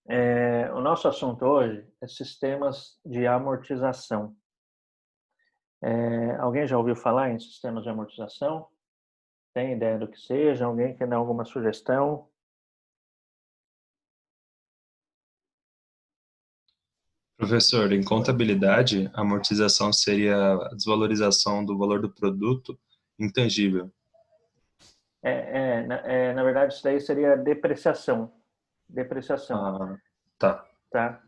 O nosso assunto hoje é sistemas de amortização. Alguém já ouviu falar em sistemas de amortização? Tem ideia do que seja? Alguém quer dar alguma sugestão? Professor, em contabilidade, a amortização seria a desvalorização do valor do produto intangível. Na verdade, isso daí seria depreciação. Depreciação, Ah, tá. tá?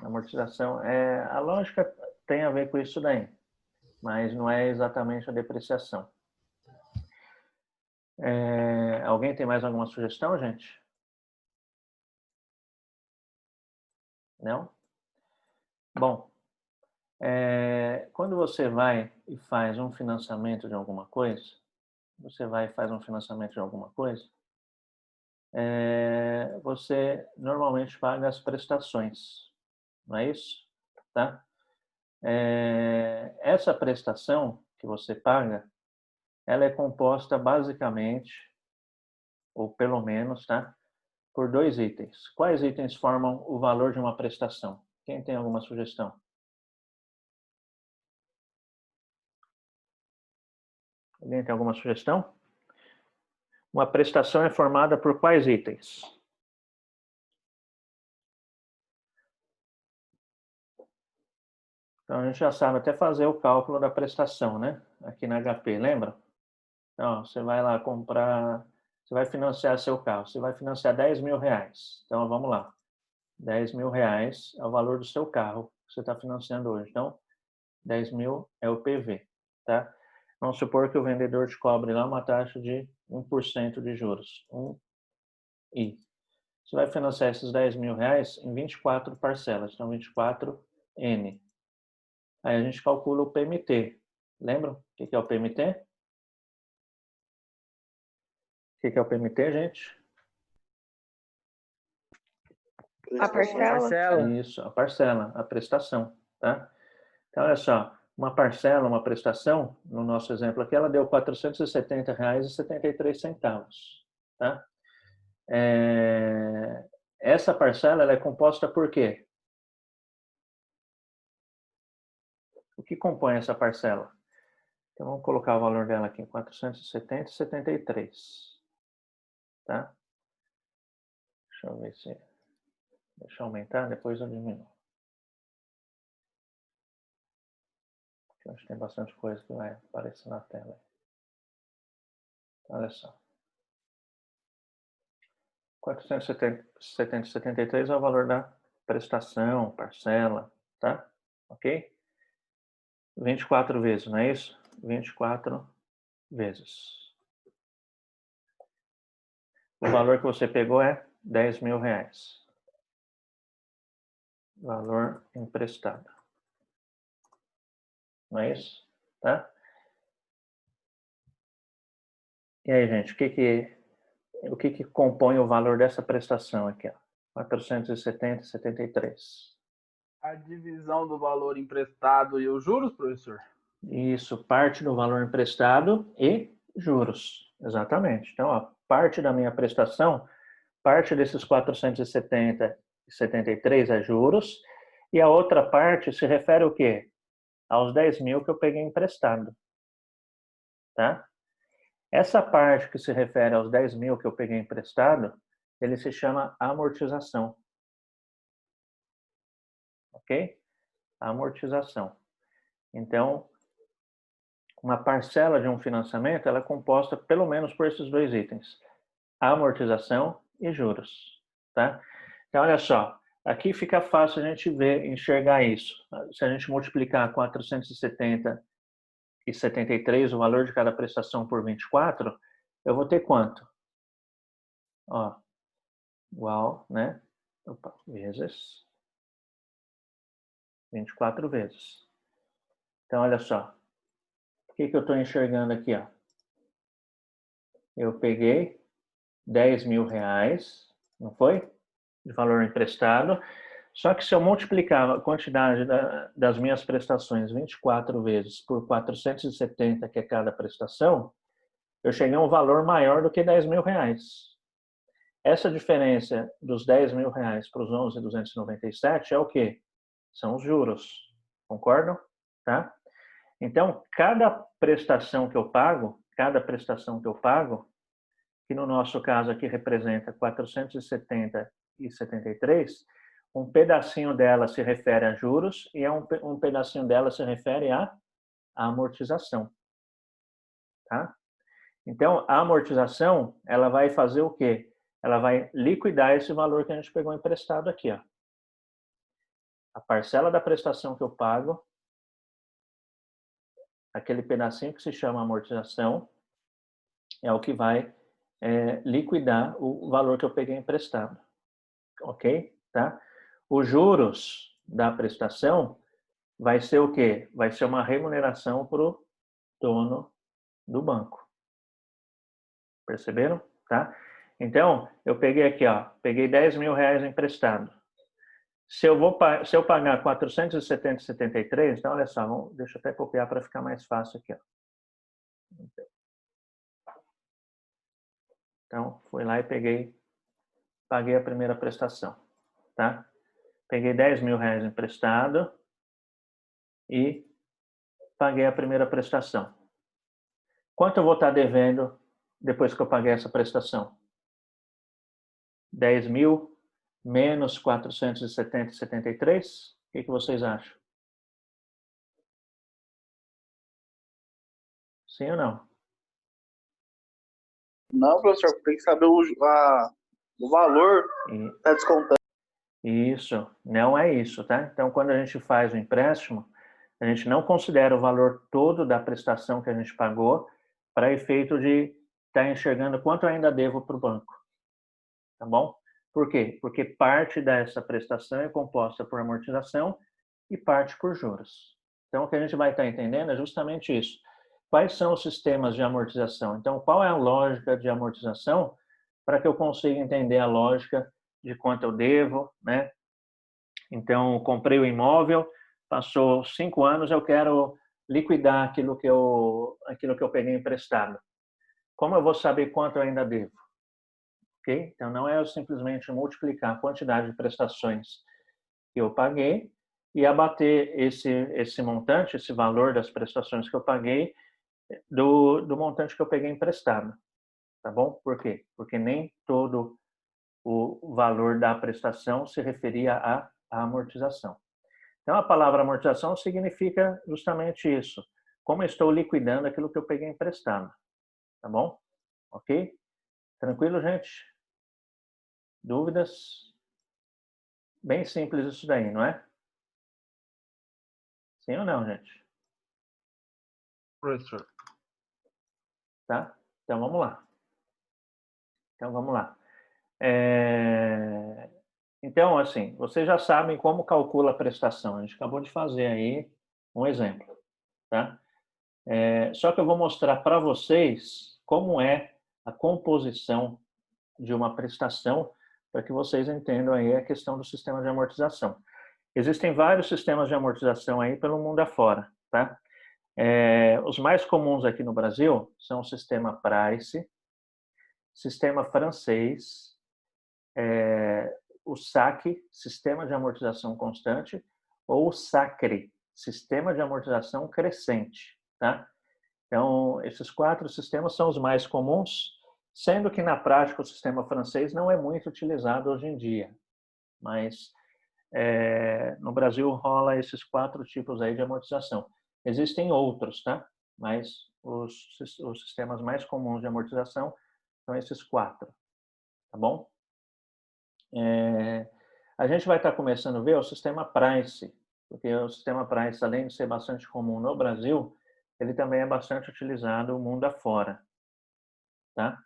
Amortização. A lógica tem a ver com isso daí, mas não é exatamente a depreciação. Alguém tem mais alguma sugestão, gente? Não? Bom, quando você vai e faz um financiamento de alguma coisa, você normalmente paga as prestações, não é isso? Tá? Essa prestação que você paga, ela é composta basicamente, ou pelo menos, tá? Por dois itens. Quais itens formam o valor de uma prestação? Quem tem alguma sugestão? Alguém tem alguma sugestão? Uma prestação é formada por quais itens? Então, a gente já sabe até fazer o cálculo da prestação, né? Aqui na HP, lembra? Então, você vai lá comprar, você vai financiar seu carro, você vai financiar R$ 10.000. Então, vamos lá. R$ 10.000 é o valor do seu carro que você está financiando hoje. Então, 10 mil é o PV, tá? Vamos supor que o vendedor te cobre lá uma taxa de 1% de juros, 1,i. Você vai financiar esses R$ 10.000 em 24 parcelas, então 24N. Aí a gente calcula o PMT. Lembram o que é o PMT? O que é o PMT, gente? A parcela? Isso, a parcela, a prestação, tá? Então, olha só, uma parcela, uma prestação, no nosso exemplo aqui, ela deu R$ 470,73, tá? Essa parcela, ela é composta por quê? O que compõe essa parcela? Então, vamos colocar o valor dela aqui, 470,73, tá? Deixa eu ver se... Deixa eu aumentar, depois eu diminuo. Eu acho que tem bastante coisa que vai aparecer na tela. Olha só. 470,73 é o valor da prestação, parcela, tá? Ok? 24 vezes, não é isso? 24 vezes. O valor que você pegou é R$ 10.000. Valor emprestado. Não é isso? Tá? E aí, gente, o que compõe o valor dessa prestação aqui? Ó? 470,73. A divisão do valor emprestado e os juros, professor? Isso, parte do valor emprestado e juros. Exatamente. Então, ó, parte da minha prestação, parte desses 470,73 é juros, e a outra parte se refere ao quê? Aos 10.000 que eu peguei emprestado. Tá? Essa parte que se refere aos 10.000 que eu peguei emprestado, ele se chama amortização. Ok? Amortização. Então, uma parcela de um financiamento ela é composta pelo menos por esses dois itens: amortização e juros. Tá? Então, olha só, aqui fica fácil a gente ver, enxergar isso. Se a gente multiplicar 470,73, o valor de cada prestação por 24, eu vou ter quanto? Ó, igual, né? Opa, vezes 24 vezes. Então, olha só. O que eu estou enxergando aqui? Ó? Eu peguei R$ 10.000, não foi? De valor emprestado. Só que se eu multiplicar a quantidade das minhas prestações 24 vezes por 470, que é cada prestação, eu cheguei a um valor maior do que R$ 10.000. Essa diferença dos 10 mil reais para os 11.297 é o quê? São os juros. Concordam? Tá? Então, cada prestação que eu pago, que no nosso caso aqui representa 470,73, um pedacinho dela se refere a juros e um pedacinho dela se refere à amortização. Tá? Então, a amortização, ela vai fazer o quê? Ela vai liquidar esse valor que a gente pegou emprestado aqui. Ó. A parcela da prestação que eu pago, aquele pedacinho que se chama amortização, é o que vai liquidar o valor que eu peguei emprestado. Ok? Tá? Os juros da prestação vai ser o quê? Vai ser uma remuneração para o dono do banco. Perceberam? Tá? Então, eu peguei aqui, ó, peguei 10 mil reais emprestado. Se eu pagar 470,73, então olha só, deixa eu até copiar para ficar mais fácil aqui. Ó. Então, fui lá e paguei a primeira prestação. Tá? Peguei 10 mil reais emprestado e paguei a primeira prestação. Quanto eu vou estar devendo depois que eu paguei essa prestação? 10 mil menos 470,73? O que vocês acham? Sim ou não? Não, professor, tem que saber o valor está descontando. Isso, não é isso, tá? Então, quando a gente faz o empréstimo, a gente não considera o valor todo da prestação que a gente pagou para efeito de estar enxergando quanto eu ainda devo para o banco. Tá bom? Por quê? Porque parte dessa prestação é composta por amortização e parte por juros. Então, o que a gente vai estar entendendo é justamente isso. Quais são os sistemas de amortização? Então, qual é a lógica de amortização para que eu consiga entender a lógica de quanto eu devo, né? Então, comprei o imóvel, passou 5 anos, eu quero liquidar aquilo que eu peguei emprestado. Como eu vou saber quanto eu ainda devo? Okay? Então, não é eu simplesmente multiplicar a quantidade de prestações que eu paguei e abater esse montante, esse valor das prestações que eu paguei, do montante que eu peguei emprestado. Tá bom? Por quê? Porque nem todo o valor da prestação se referia à amortização. Então, a palavra amortização significa justamente isso. Como eu estou liquidando aquilo que eu peguei emprestado. Tá bom? Ok? Tranquilo, gente? Dúvidas? Bem simples isso daí, não é? Sim ou não, gente? Professor. Tá? Então, vamos lá. Então, assim, vocês já sabem como calcula a prestação. A gente acabou de fazer aí um exemplo, tá? Só que eu vou mostrar para vocês como é a composição de uma prestação para que vocês entendam aí a questão do sistema de amortização. Existem vários sistemas de amortização aí pelo mundo afora, tá? Os mais comuns aqui no Brasil são o sistema Price, sistema francês, o SAC, Sistema de Amortização Constante, ou o SACRE, Sistema de Amortização Crescente. Tá? Então, esses 4 sistemas são os mais comuns, sendo que na prática o sistema francês não é muito utilizado hoje em dia. Mas no Brasil rola esses 4 tipos aí de amortização. Existem outros, tá? Mas os sistemas mais comuns de amortização são esses 4. Tá bom? A gente vai estar começando a ver o sistema Price, porque o sistema Price, além de ser bastante comum no Brasil, ele também é bastante utilizado mundo afora. Tá?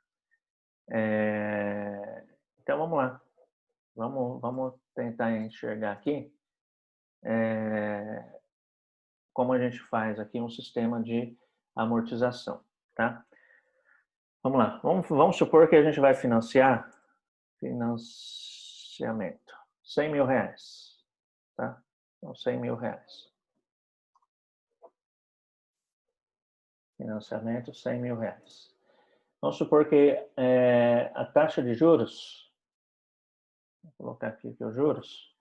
Então, vamos lá. Vamos tentar enxergar aqui como a gente faz aqui um sistema de amortização. Tá? Vamos lá. Vamos supor que a gente vai financiamento. 100 mil reais. Tá? Então, 100 mil reais. Financiamento, 100 mil reais. Vamos supor que a taxa de juros Vou colocar aqui que os juros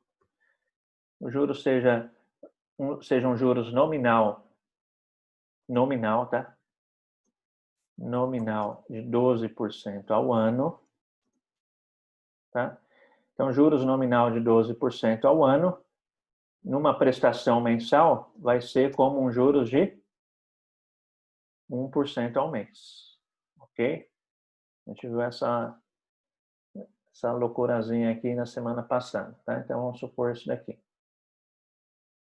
sejam juros nominal, tá? Nominal de 12% ao ano, tá? Então, juros nominal de 12% ao ano, numa prestação mensal, vai ser como um juros de 1% ao mês, ok? A gente viu essa loucurazinha aqui na semana passada, tá? Então, vamos supor isso daqui,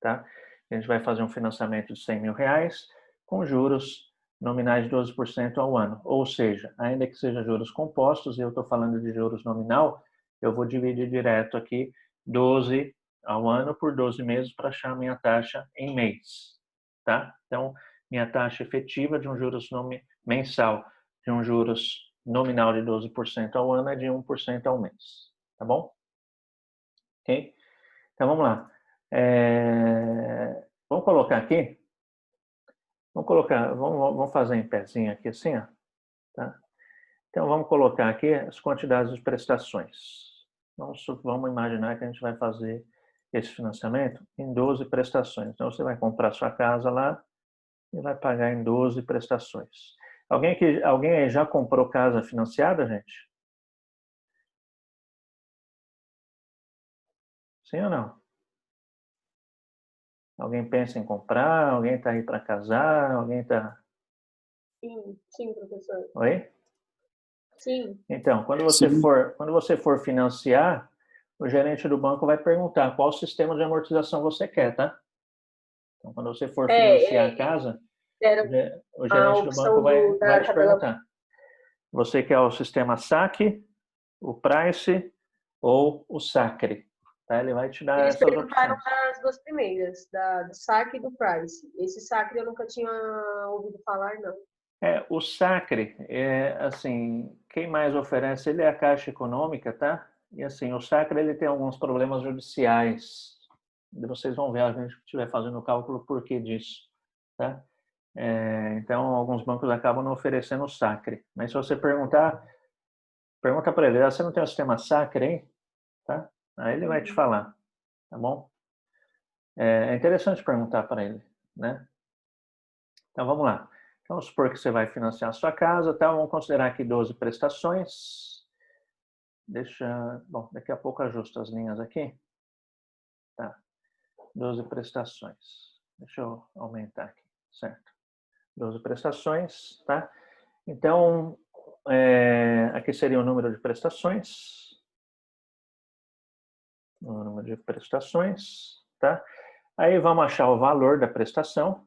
tá? A gente vai fazer um financiamento de R$100.000 com juros nominais de 12% ao ano. Ou seja, ainda que seja juros compostos, e eu estou falando de juros nominal, eu vou dividir direto aqui 12 ao ano por 12 meses para achar a minha taxa em mês, tá? Então, minha taxa efetiva de um juros mensal, de um juros nominal de 12% ao ano é de 1% ao mês, tá bom? Ok? Então, vamos lá. Vamos colocar aqui. Vamos fazer em pezinho aqui assim, ó, tá? Então, vamos colocar aqui as quantidades de prestações. Vamos imaginar que a gente vai fazer esse financiamento em 12 prestações. Então, você vai comprar sua casa lá e vai pagar em 12 prestações. Alguém aí já comprou casa financiada, gente? Sim ou não? Alguém pensa em comprar? Alguém está aí para casar? Alguém está... Sim, professor. Oi? Sim. Então, quando você for financiar, o gerente do banco vai perguntar qual sistema de amortização você quer, tá? Então, quando você for financiar a casa, o gerente do banco vai te perguntar. Você quer o sistema saque, o price ou o sacre? Tá? Ele vai te dar Eles essas opções. Eles perguntaram das duas primeiras, do saque e do price. Esse sacre eu nunca tinha ouvido falar, não. O sacre, assim, quem mais oferece, ele é a Caixa Econômica, tá? E assim, o sacre ele tem alguns problemas judiciais. Vocês vão ver, a gente estiver fazendo o cálculo por que disso, tá? Então, alguns bancos acabam não oferecendo o sacre. Mas se você pergunta para ele, você não tem o sistema sacre, hein? Tá? Aí ele vai te falar, tá bom? É interessante perguntar para ele, né? Então, vamos lá. Então, vamos supor que você vai financiar a sua casa, tá? Vamos considerar aqui 12 prestações. Bom, daqui a pouco ajusto as linhas aqui. Tá. 12 prestações. Deixa eu aumentar aqui, certo? 12 prestações, tá? Então, aqui seria o número de prestações. O número de prestações, tá? Aí vamos achar o valor da prestação,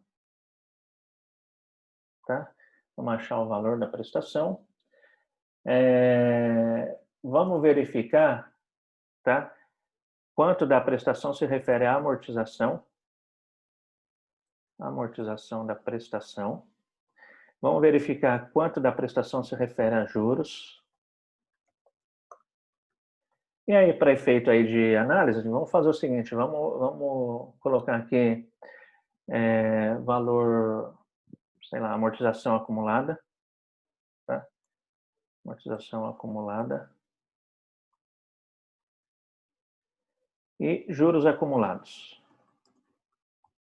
tá? Vamos achar o valor da prestação. Vamos verificar, tá? Quanto da prestação se refere à amortização. Amortização da prestação. Vamos verificar quanto da prestação se refere a juros. E aí, para efeito aí de análise, vamos fazer o seguinte, vamos colocar aqui valor, sei lá, amortização acumulada, tá? Amortização acumulada. E juros acumulados.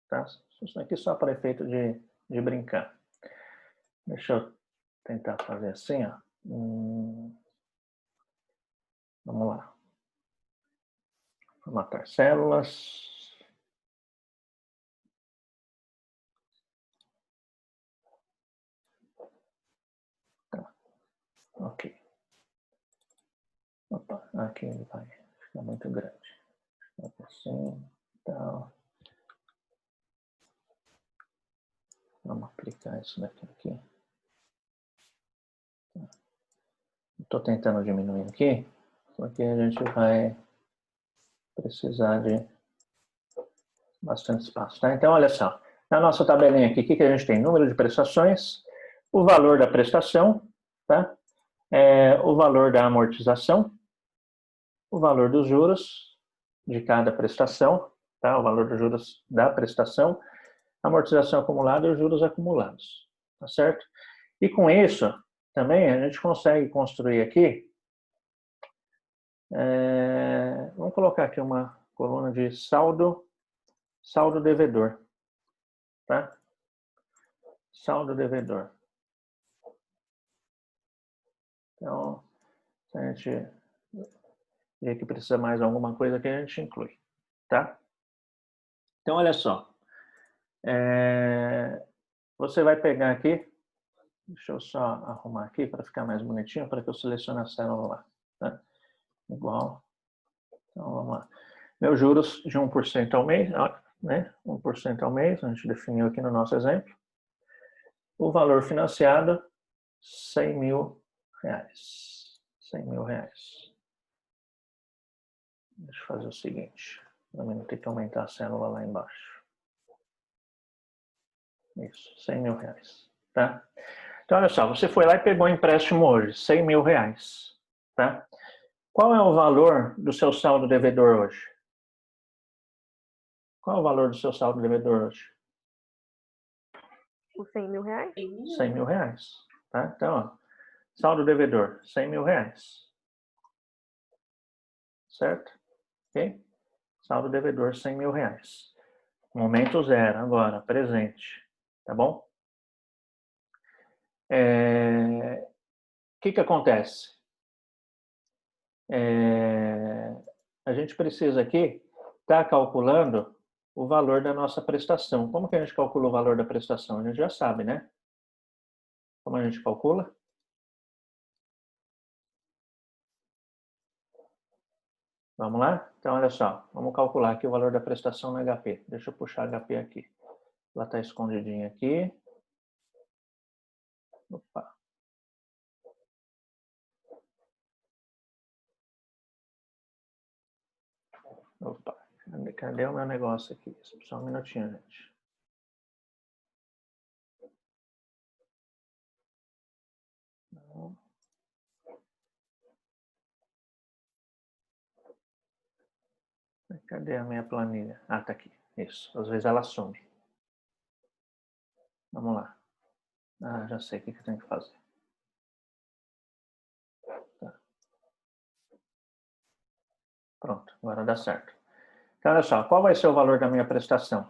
Tá? Isso aqui só para efeito de brincar. Deixa eu tentar fazer assim, ó. Vamos lá. Formatar células. Tá. Ok. Opa, aqui ele vai ficar muito grande. Assim, tal. Vamos aplicar isso daqui. Estou tentando diminuir aqui, porque a gente vai precisar de bastante espaço, tá? Então, olha só. Na nossa tabelinha aqui, o que a gente tem? Número de prestações, o valor da prestação, tá? O valor da amortização, o valor dos juros de cada prestação, tá? O valor dos juros da prestação, amortização acumulada e os juros acumulados, tá certo? E com isso, também a gente consegue construir aqui Vamos colocar aqui uma coluna de saldo devedor, tá? Saldo devedor. Então, se a gente ver que precisa mais alguma coisa aqui, a gente inclui, tá? Então, olha só. Você vai pegar aqui, deixa eu só arrumar aqui para ficar mais bonitinho, para que eu selecione a célula lá, tá? Igual. Então, vamos lá. Meus juros de 1% ao mês, né? 1% ao mês, a gente definiu aqui no nosso exemplo. O valor financiado, 100 mil reais. 100 mil reais. Deixa eu fazer o seguinte. Também não tem que aumentar a célula lá embaixo. Isso, 100 mil reais. Tá? Então, olha só, você foi lá e pegou um empréstimo hoje, 100 mil reais. Tá? Qual é o valor do seu saldo devedor hoje? Qual é o valor do seu saldo devedor hoje? Os 100 mil reais? 100 mil reais. Tá? Então, ó, saldo devedor, 100 mil reais. Certo? Ok? Saldo devedor, 100 mil reais. Momento zero, agora, presente. Tá bom? O que acontece? A gente precisa aqui estar calculando o valor da nossa prestação. Como que a gente calcula o valor da prestação? A gente já sabe, né? Como a gente calcula? Vamos lá? Então, olha só. Vamos calcular aqui o valor da prestação no HP. Deixa eu puxar HP aqui. Ela está escondidinha aqui. Opa. Opa. Cadê o meu negócio aqui? Só um minutinho, gente. Cadê a minha planilha? Ah, tá aqui. Isso. Às vezes ela some. Vamos lá. Ah, já sei o que eu tenho que fazer. Tá. Pronto, agora dá certo. Então, olha só. Qual vai ser o valor da minha prestação?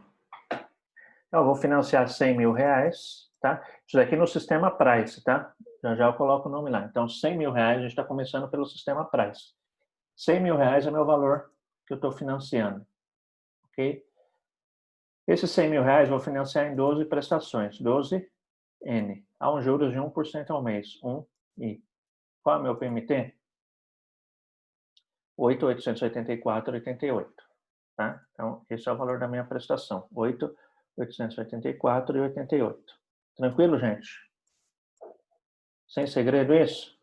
Eu vou financiar 100 mil reais, tá? Isso daqui no sistema Price, tá? Já eu coloco o nome lá. Então, 100 mil reais, a gente está começando pelo sistema Price. 100 mil reais é meu valor que eu estou financiando, ok? Esses 100 mil reais eu vou financiar em 12 prestações, 12N, a um juros de 1% ao mês, 1I. Qual é o meu PMT? 8.884,88, tá? Então, esse é o valor da minha prestação, 8.884,88. Tranquilo, gente? Sem segredo isso?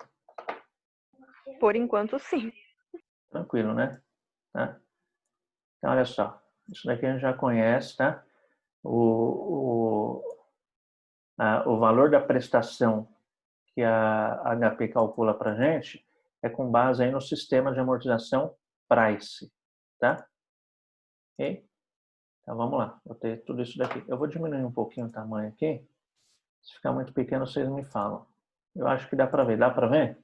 Por enquanto, sim. Tranquilo, né? Tá? Então, olha só. Isso daqui a gente já conhece, tá? O valor da prestação que a HP calcula para a gente é com base aí no sistema de amortização Price, tá? Ok? Então, vamos lá. Vou ter tudo isso daqui. Eu vou diminuir um pouquinho o tamanho aqui. Se ficar muito pequeno, vocês me falam. Eu acho que dá para ver. Dá para ver?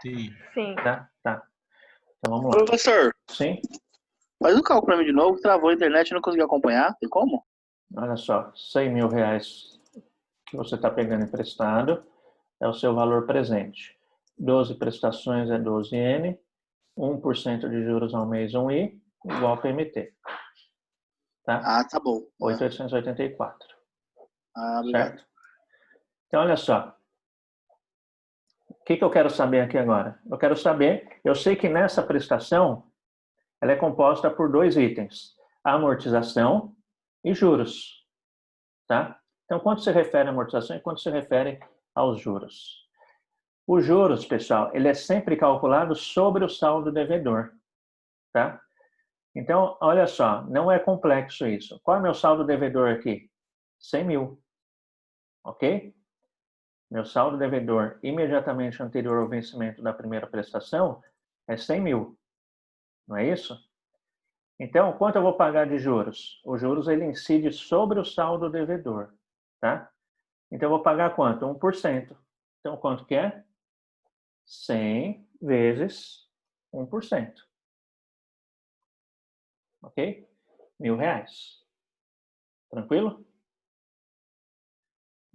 Sim. Tá? Tá. Então, vamos lá. Professor, Sim? faz o cálculo para mim de novo, que travou a internet e não consegui acompanhar. Tem como? Olha só. 100 mil reais que você está pegando emprestado é o seu valor presente. 12 prestações é 12N. 1% de juros ao mês, 1I, igual PMT. Tá? Ah, tá bom. 8.884. Ah, obrigado. Certo? Então, olha só. O que eu quero saber aqui agora? Eu quero saber, eu sei que nessa prestação, ela é composta por dois itens. Amortização e juros. Tá? Então, quando se refere à amortização e quando se refere aos juros? Os juros, pessoal, ele é sempre calculado sobre o saldo devedor. Tá? Então, olha só, não é complexo isso. Qual é o meu saldo devedor aqui? 100 mil. Ok? Meu saldo devedor imediatamente anterior ao vencimento da primeira prestação é 100 mil. Não é isso? Então, quanto eu vou pagar de juros? Os juros ele incide sobre o saldo devedor. Tá? Então, eu vou pagar quanto? 1%. Então, quanto que é? 100 vezes 1%. Ok? R$ 1.000. Tranquilo?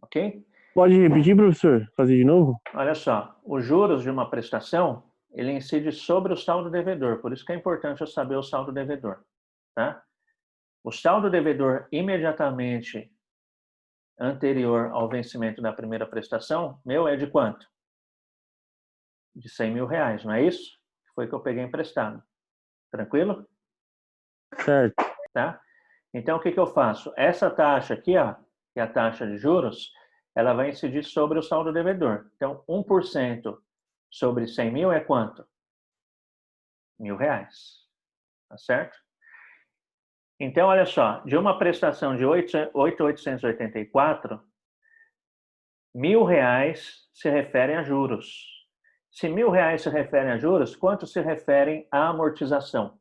Ok? Pode repetir, professor? Fazer de novo? Olha só, os juros de uma prestação, ele incide sobre o saldo devedor, por isso que é importante eu saber o saldo devedor, tá? O saldo devedor imediatamente anterior ao vencimento da primeira prestação, meu, é de quanto? De R$ 100.000, não é isso? Foi que eu peguei emprestado. Tranquilo? Certo. Tá? Então, o que eu faço? Essa taxa aqui, ó, que é a taxa de juros, ela vai incidir sobre o saldo devedor. Então, 1% sobre 100.000 é quanto? R$ 1.000. Tá certo? Então, olha só, de uma prestação de 8.884, R$ 1.000 se referem a juros. Se R$ 1.000 se referem a juros, quanto se referem à amortização?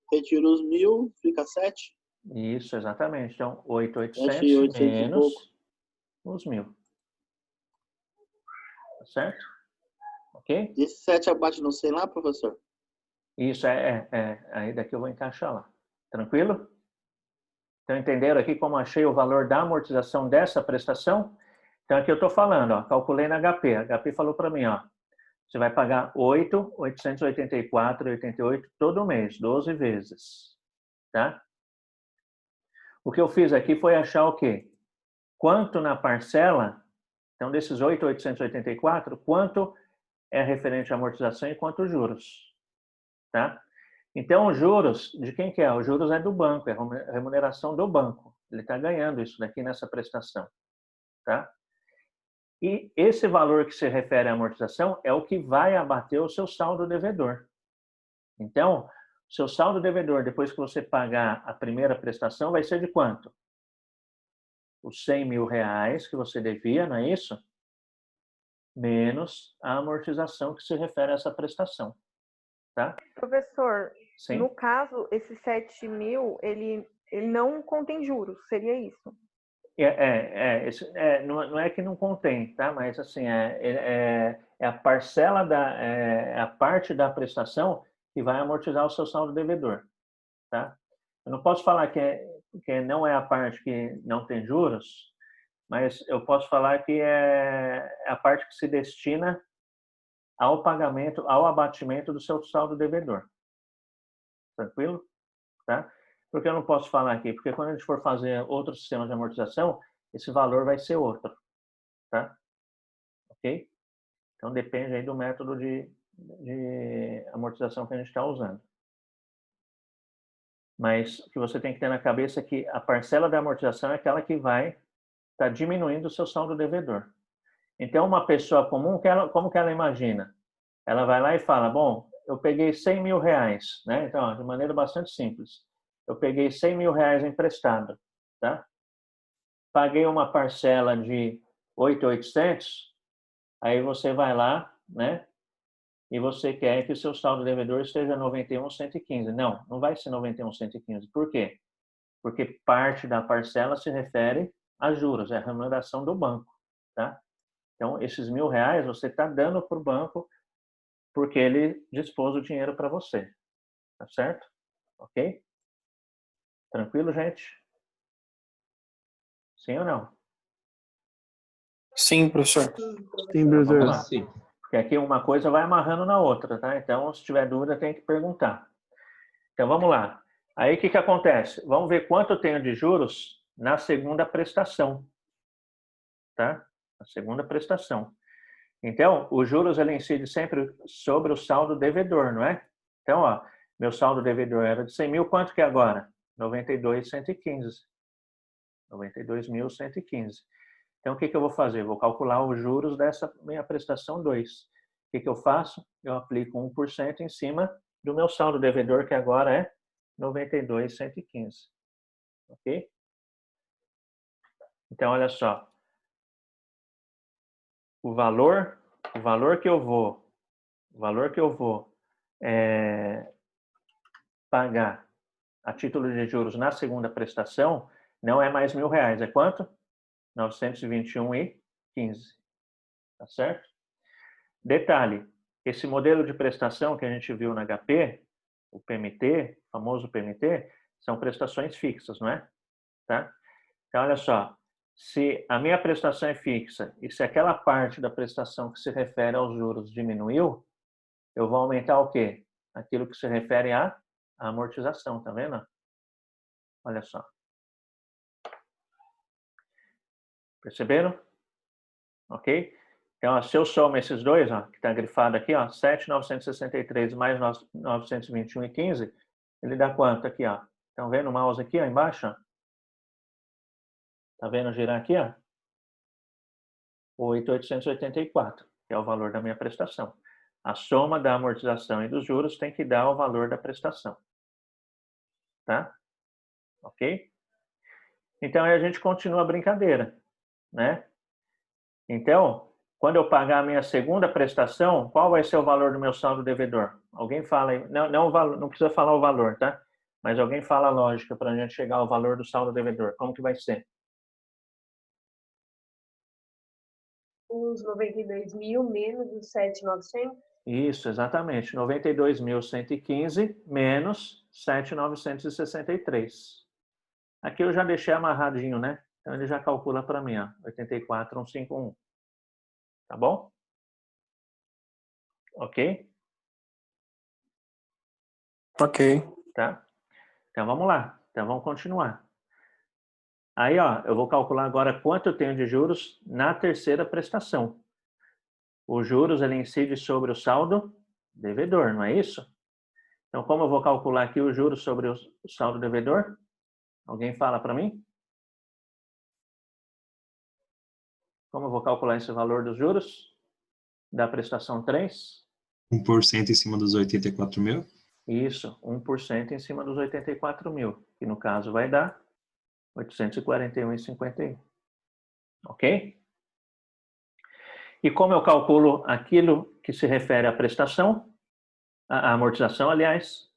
Retira os 1.000, fica 7. Isso, exatamente. Então, 8.800 800 e menos pouco. os 1.000. Tá certo? Ok? E esse 7 abate no 100 lá, professor? Isso, aí daqui eu vou encaixar lá. Tranquilo? Então, entenderam aqui como achei o valor da amortização dessa prestação? Então, aqui eu estou falando, ó, calculei na HP. A HP falou para mim, ó, você vai pagar 8.884,88 todo mês, 12 vezes. Tá? O que eu fiz aqui foi achar o quê? Quanto na parcela, então desses 8.884, quanto é referente à amortização e quanto juros. Tá? Então, os juros, de quem que é? Os juros é do banco, é a remuneração do banco. Ele está ganhando isso daqui nessa prestação. Tá? E esse valor que se refere à amortização é o que vai abater o seu saldo devedor. Então, o seu saldo devedor, depois que você pagar a primeira prestação, vai ser de quanto? Os R$ 100.000 que você devia, não é isso? Menos a amortização que se refere a essa prestação. Tá? Professor, Sim. no caso, esse 7.000, ele não contém juros, seria isso? Não é que não contém, tá? Mas assim, é a parcela a parte da prestação que vai amortizar o seu saldo devedor, tá? Eu não posso falar que não é a parte que não tem juros, mas eu posso falar que é a parte que se destina ao pagamento, ao abatimento do seu saldo devedor. Tranquilo? Tá? Porque eu não posso falar aqui, porque quando a gente for fazer outro sistema de amortização, esse valor vai ser outro, tá? Ok? Então depende aí do método de amortização que a gente está usando. Mas o que você tem que ter na cabeça é que a parcela da amortização é aquela que vai estar diminuindo o seu saldo devedor. Então uma pessoa comum, como que ela imagina? Ela vai lá e fala, bom, eu peguei R$ 100.000, né? Então, ó, de maneira bastante simples. Eu peguei R$ 100.000 emprestado, tá? Paguei uma parcela de 8.800, aí você vai lá, né? E você quer que o seu saldo devedor esteja 91.115. Não, não vai ser 91.115. Por quê? Porque parte da parcela se refere a juros, é a remuneração do banco, tá? Então, esses R$ 1.000 você está dando para o banco porque ele dispôs o dinheiro para você, tá certo? Ok? Tranquilo, gente? Sim ou não? Sim, professor. Sim, professor. Vamos lá. Porque aqui uma coisa vai amarrando na outra, tá? Então, se tiver dúvida, tem que perguntar. Então, vamos lá. Aí, o que acontece? Vamos ver quanto eu tenho de juros na segunda prestação, tá? Na segunda prestação. Então, os juros, ele incide sempre sobre o saldo devedor, não é? Então, ó, meu saldo devedor era de 100.000, quanto que é agora? 92.115. 92.115. Então, o que eu vou fazer? Vou calcular os juros dessa minha prestação 2. O que eu faço? Eu aplico 1% em cima do meu saldo devedor, que agora é 92.115. Ok? Então, olha só. O valor que eu vou pagar a título de juros na segunda prestação não é mais R$ 1.000. É quanto? 921,15. Tá certo? Detalhe, esse modelo de prestação que a gente viu na HP, o PMT, o famoso PMT, são prestações fixas, não é? Tá? Então, olha só, se a minha prestação é fixa e se aquela parte da prestação que se refere aos juros diminuiu, eu vou aumentar o quê? Aquilo que se refere à amortização, tá vendo? Olha só. Perceberam? Ok? Então, ó, se eu somo esses dois, ó, que está grifado aqui, ó, 7.963 mais 921,15, ele dá quanto aqui, ó? Estão vendo o mouse aqui, ó, embaixo? Ó? Tá vendo girar aqui, ó? 8.884, que é o valor da minha prestação. A soma da amortização e dos juros tem que dar o valor da prestação. Tá? Ok? Então, aí a gente continua a brincadeira, né? Então, quando eu pagar a minha segunda prestação, qual vai ser o valor do meu saldo devedor? Alguém fala aí, não precisa falar o valor, tá? Mas alguém fala a lógica para a gente chegar ao valor do saldo devedor. Como que vai ser? Os 92.000 menos os 7.900? Isso, exatamente. 92.115 menos 7.963. Aqui eu já deixei amarradinho, né? Então ele já calcula para mim, ó, 84.151. Tá bom? Ok? Ok. Tá? Então vamos lá. Então vamos continuar. Aí, ó, eu vou calcular agora quanto eu tenho de juros na terceira prestação. Os juros, ele incide sobre o saldo devedor, não é isso? Então, como eu vou calcular aqui os juros sobre o saldo devedor? Alguém fala para mim? Como eu vou calcular esse valor dos juros da prestação 3? 1% em cima dos 84 mil? Isso, 1% em cima dos 84 mil, que no caso vai dar 841,51. Ok? E como eu calculo aquilo que se refere à prestação, à amortização, aliás?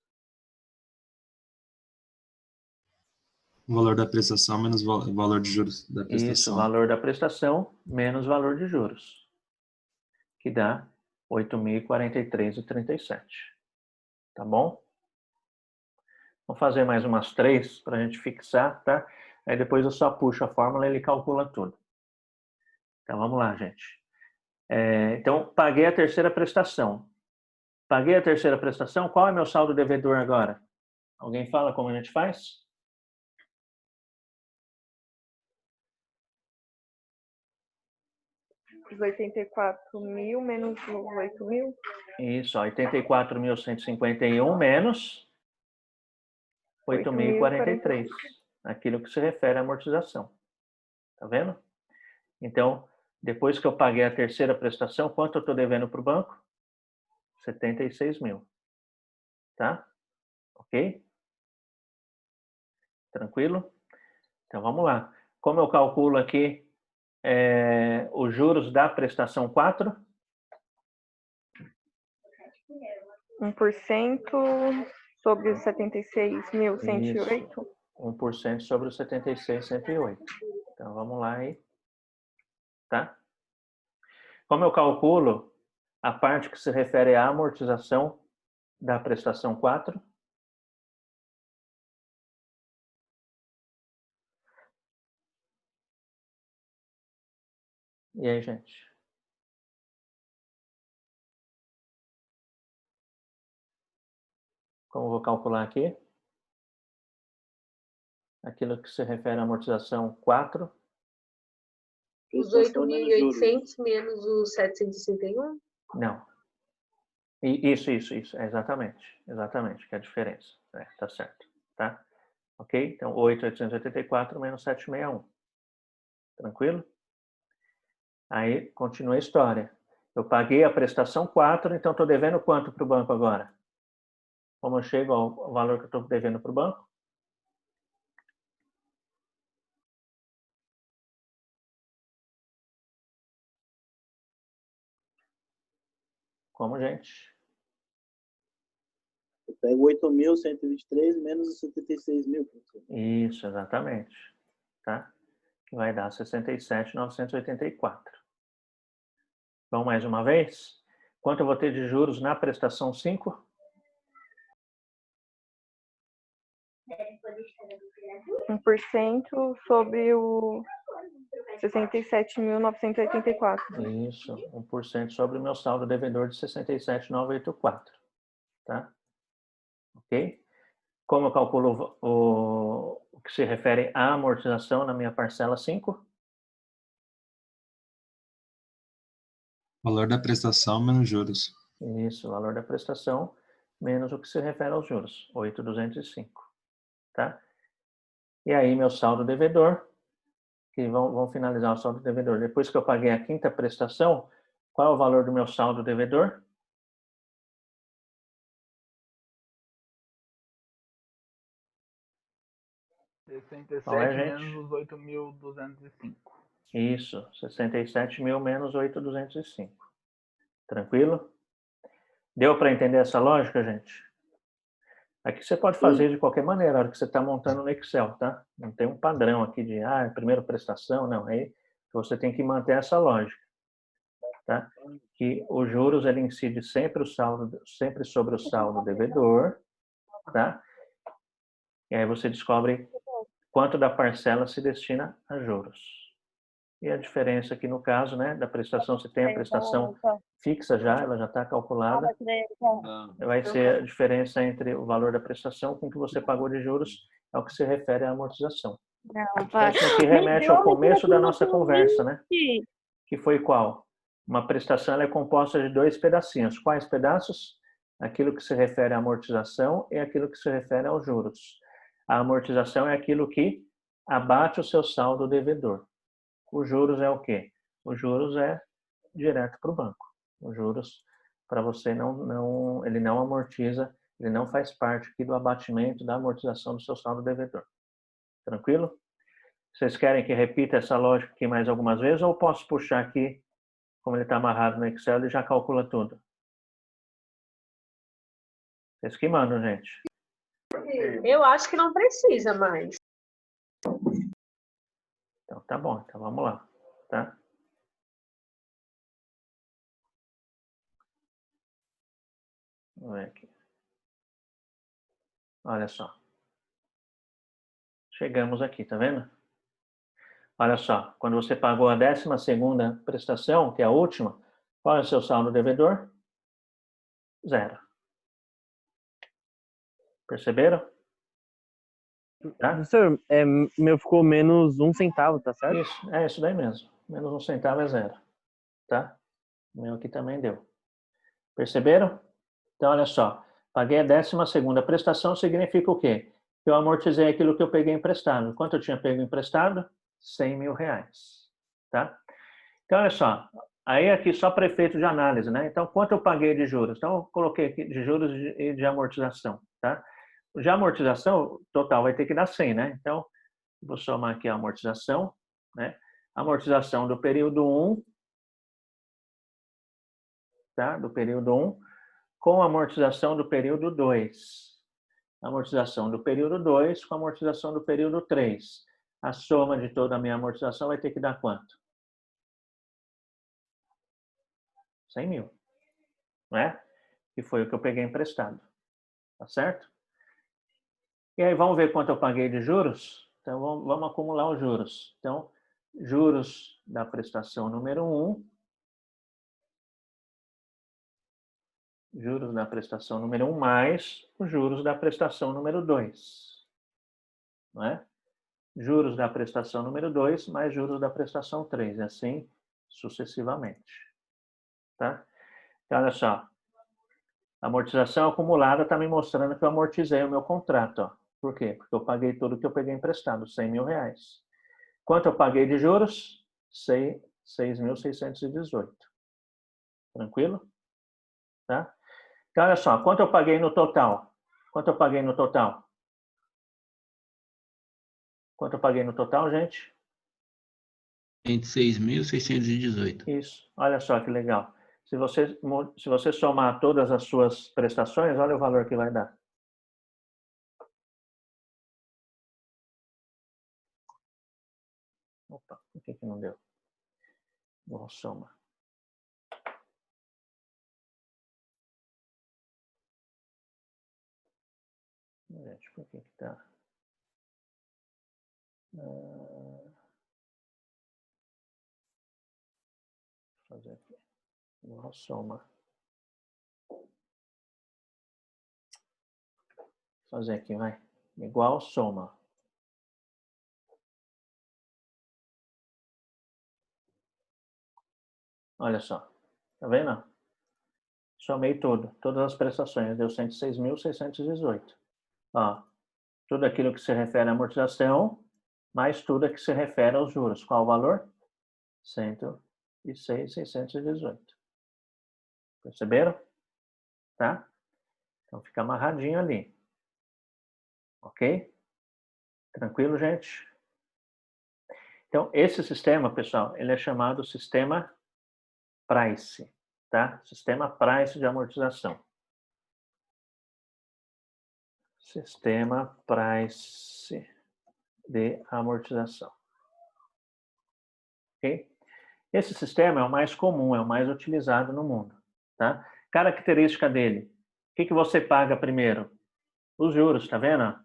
O valor da prestação menos o valor de juros da prestação. Isso, valor da prestação menos valor de juros, que dá 8.043,37. Tá bom? Vou fazer mais umas 3 para a gente fixar, tá? Aí depois eu só puxo a fórmula e ele calcula tudo. Então vamos lá, gente. Então, paguei a terceira prestação. Paguei a terceira prestação, qual é meu saldo devedor agora? Alguém fala como a gente faz? Os 84.000 menos os 8.000? Isso, ó, 84.151 menos 8.043. Aquilo que se refere à amortização. Tá vendo? Então, depois que eu paguei a terceira prestação, quanto eu estou devendo para o banco? 76 mil. Tá? Ok? Tranquilo? Então, vamos lá. Como eu calculo aqui os juros da prestação 4? 1% sobre os 76.108? 1% sobre os 76.108. Então, vamos lá aí. Tá? Como eu calculo a parte que se refere à amortização da prestação 4? E aí, gente? Como eu vou calcular aqui? Aquilo que se refere à amortização 4. Os 8.800 menos os 761? Não. Isso. Exatamente, que é a diferença. Tá certo. Tá? Ok? Então, 8.884 menos 761. Tranquilo? Aí, continua a história. Eu paguei a prestação 4, então estou devendo quanto para o banco agora? Como eu chego ao valor que eu estou devendo para o banco? Como, gente? Eu pego 8.123 menos os 76 mil. Isso, exatamente. Tá? Que vai dar 67.984. Vamos mais uma vez? Quanto eu vou ter de juros na prestação 5? 1% sobre o 67.984. Isso, 1% sobre o meu saldo devedor de 67.984. Tá? Ok? Como eu calculo o que se refere à amortização na minha parcela 5? Valor da prestação menos juros. Isso, o valor da prestação menos o que se refere aos juros, 8.205. Tá? E aí, meu saldo devedor, que vão finalizar o saldo devedor. Depois que eu paguei a quinta prestação, qual é o valor do meu saldo devedor? Qual é, gente? Menos os 8.205. Isso, 67.000 menos 8.205. Tranquilo? Deu para entender essa lógica, gente? Aqui você pode fazer de qualquer maneira, na hora que você está montando no Excel, tá? Não tem um padrão aqui de, primeiro prestação, não. Aí você tem que manter essa lógica, tá? Que os juros, ele incide sempre sobre o saldo devedor, tá? E aí você descobre quanto da parcela se destina a juros. E a diferença aqui no caso, né, da prestação, você tem a prestação fixa já, ela já está calculada. Vai ser a diferença entre o valor da prestação com o que você pagou de juros, é o que se refere à amortização. Isso aqui remete ao começo da nossa conversa, né? Que foi qual? Uma prestação ela é composta de 2 pedacinhos. Quais pedaços? Aquilo que se refere à amortização e aquilo que se refere aos juros. A amortização é aquilo que abate o seu saldo devedor. Os juros é o quê? Os juros é direto para o banco. Os juros, para você, ele não amortiza, ele não faz parte aqui do abatimento da amortização do seu saldo devedor. Tranquilo? Vocês querem que repita essa lógica aqui mais algumas vezes ou posso puxar aqui, como ele está amarrado no Excel, ele já calcula tudo? Vocês que mandam, gente. Eu acho que não precisa mais. Então tá bom, então vamos lá, tá? Vamos ver aqui. Olha só. Chegamos aqui, tá vendo? Olha só, quando você pagou a 12ª prestação, que é a última, qual é o seu saldo devedor? 0. Perceberam? Tá? Professor, meu ficou menos 1 centavo, tá certo? Isso, é isso daí mesmo. Menos 1 centavo é 0. Tá? O meu aqui também deu. Perceberam? Então, olha só. Paguei a 12ª prestação, significa o quê? Eu amortizei aquilo que eu peguei emprestado. Quanto eu tinha pego emprestado? 100 mil reais. Tá? Então, olha só. Aí aqui só para efeito de análise, né? Então, quanto eu paguei de juros? Então, eu coloquei aqui de juros e de amortização, tá? Já a amortização total vai ter que dar 100, né? Então, vou somar aqui a amortização, né? Amortização do período 1, tá? Do período 1, com a amortização do período 2. Amortização do período 2 com a amortização do período 3. A soma de toda a minha amortização vai ter que dar quanto? 100 mil, né? Que foi o que eu peguei emprestado, tá certo? E aí vamos ver quanto eu paguei de juros? Então vamos acumular os juros. Então, juros da prestação número 1, juros da prestação número 1 mais os juros da prestação número 2. Não é? Juros da prestação número 2 mais juros da prestação 3, e assim sucessivamente. Tá? Então, olha só. A amortização acumulada está me mostrando que eu amortizei o meu contrato. Ó. Por quê? Porque eu paguei tudo que eu peguei emprestado, 100 mil reais. Quanto eu paguei de juros? 6.618. Tranquilo? Tá? Então, olha só. Quanto eu paguei no total? Quanto eu paguei no total? Quanto eu paguei no total, gente? 26.618. Isso. Olha só que legal. Se você somar todas as suas prestações, olha o valor que vai dar. Opa, por que não deu? Vou somar. Gente, por que que tá? Vou fazer aqui. Igual soma. Vou fazer aqui, vai. Igual soma. Olha só. Tá vendo? Somei tudo. Todas as prestações. Deu 106.618. Ó. Tudo aquilo que se refere à amortização, mais tudo que se refere aos juros. Qual o valor? 106.618. Perceberam? Tá? Então fica amarradinho ali. Ok? Tranquilo, gente? Então, esse sistema, pessoal, ele é chamado sistema Price, tá? Sistema Price de amortização. Sistema Price de amortização. Ok? Esse sistema é o mais comum, é o mais utilizado no mundo, tá? Característica dele. O que que você paga primeiro? Os juros, tá vendo?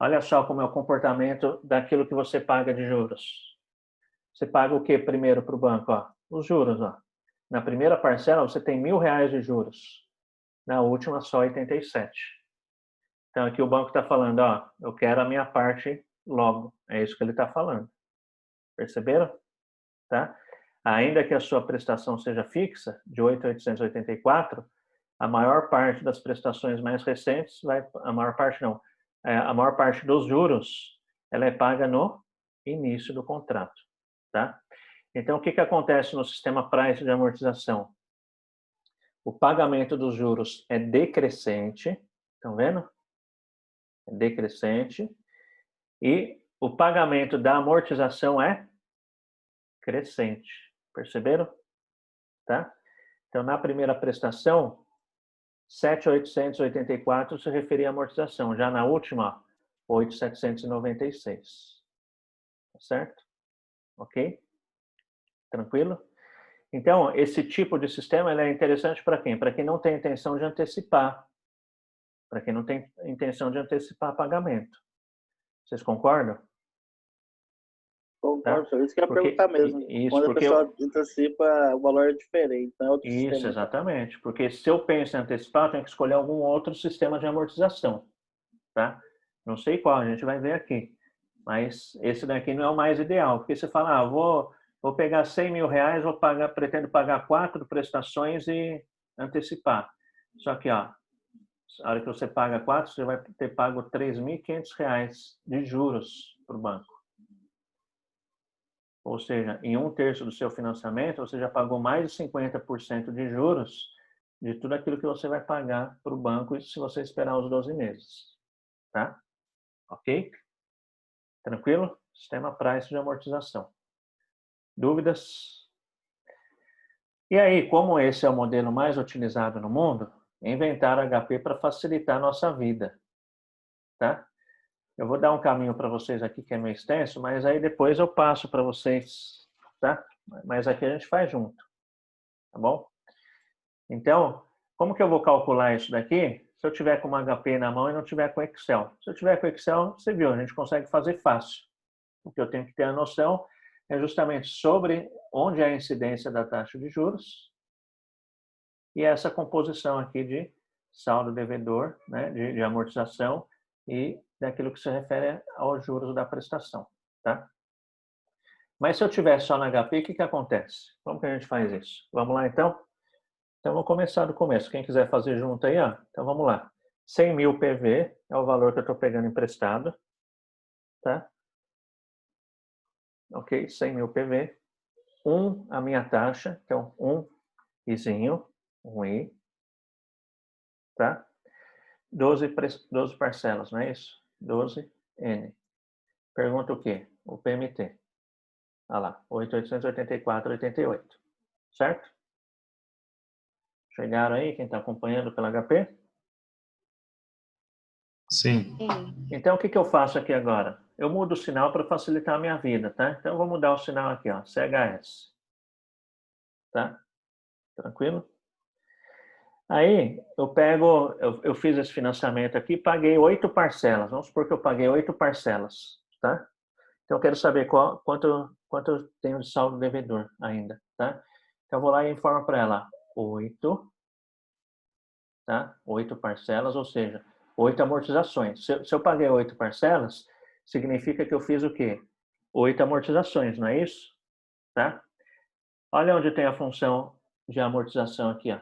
Olha só como é o comportamento daquilo que você paga de juros. Você paga o que primeiro para o banco? Ó? Os juros. Ó. Na primeira parcela, você tem R$1.000 de juros. Na última, só 87. Então, aqui o banco está falando, ó, eu quero a minha parte logo. É isso que ele está falando. Perceberam? Tá? Ainda que a sua prestação seja fixa, de 8.884, a maior parte das prestações mais recentes, a maior parte dos juros, ela é paga no início do contrato. Tá? Então, o que acontece no sistema Price de amortização? O pagamento dos juros é decrescente, estão vendo? É decrescente. E o pagamento da amortização é crescente. Perceberam? Tá? Então, na primeira prestação, 7.884 se referia à amortização. Já na última, 8.796. Tá certo? Ok? Tranquilo? Então, esse tipo de sistema ele é interessante para quem? Para quem não tem intenção de antecipar. Para quem não tem intenção de antecipar pagamento. Vocês concordam? Concordo, tá? Isso que eu ia perguntar mesmo. Quando a pessoa antecipa, o valor é diferente, não é outro Isso, sistema. Exatamente. Porque se eu penso em antecipar, eu tenho que escolher algum outro sistema de amortização. Tá? Não sei qual, a gente vai ver aqui. Mas esse daqui não é o mais ideal. Porque você fala, vou pegar R$100.000, pretendo pagar 4 prestações e antecipar. Só que, ó, a hora que você paga 4, você vai ter pago R$3.500 de juros para o banco. Ou seja, em 1/3 do seu financiamento, você já pagou mais de 50% de juros de tudo aquilo que você vai pagar para o banco, se você esperar os 12 meses. Tá? Ok? Tranquilo? Sistema Price de amortização. Dúvidas? E aí, como esse é o modelo mais utilizado no mundo, inventaram HP para facilitar a nossa vida. Tá? Eu vou dar um caminho para vocês aqui que é meio extenso, mas aí depois eu passo para vocês, tá? Mas aqui a gente faz junto, tá bom? Então, como que eu vou calcular isso daqui? Se eu tiver com uma HP na mão e não tiver com Excel. Se eu tiver com Excel, você viu, a gente consegue fazer fácil. O que eu tenho que ter a noção é justamente sobre onde é a incidência da taxa de juros e essa composição aqui de saldo devedor, né, de amortização e daquilo que se refere aos juros da prestação, tá? Mas se eu tiver só na HP, o que acontece? Como que a gente faz isso? Vamos lá, então? Então, vamos começar do começo. Quem quiser fazer junto aí, ó. Então, vamos lá. 100.000 PV é o valor que eu estou pegando emprestado, tá? Ok, 100.000 PV. 1 a minha taxa, então 1 izinho, 1 I, tá? 12 parcelas, não é isso? 12N. Pergunta o quê? O PMT. Olha lá, 8.884,88. Certo? Chegaram aí, quem está acompanhando pela HP? Sim. Então, o que eu faço aqui agora? Eu mudo o sinal para facilitar a minha vida, tá? Então, eu vou mudar o sinal aqui, ó, CHS. Tá? Tranquilo? Aí, eu fiz esse financiamento aqui, paguei 8 parcelas. Vamos supor que eu paguei 8 parcelas, tá? Então, eu quero saber quanto eu tenho de saldo devedor ainda, tá? Então, eu vou lá e informo para ela 8, tá? 8 parcelas, ou seja, 8 amortizações. Se eu paguei 8 parcelas, significa que eu fiz o quê? 8 amortizações, não é isso? Tá? Olha onde tem a função de amortização aqui, ó.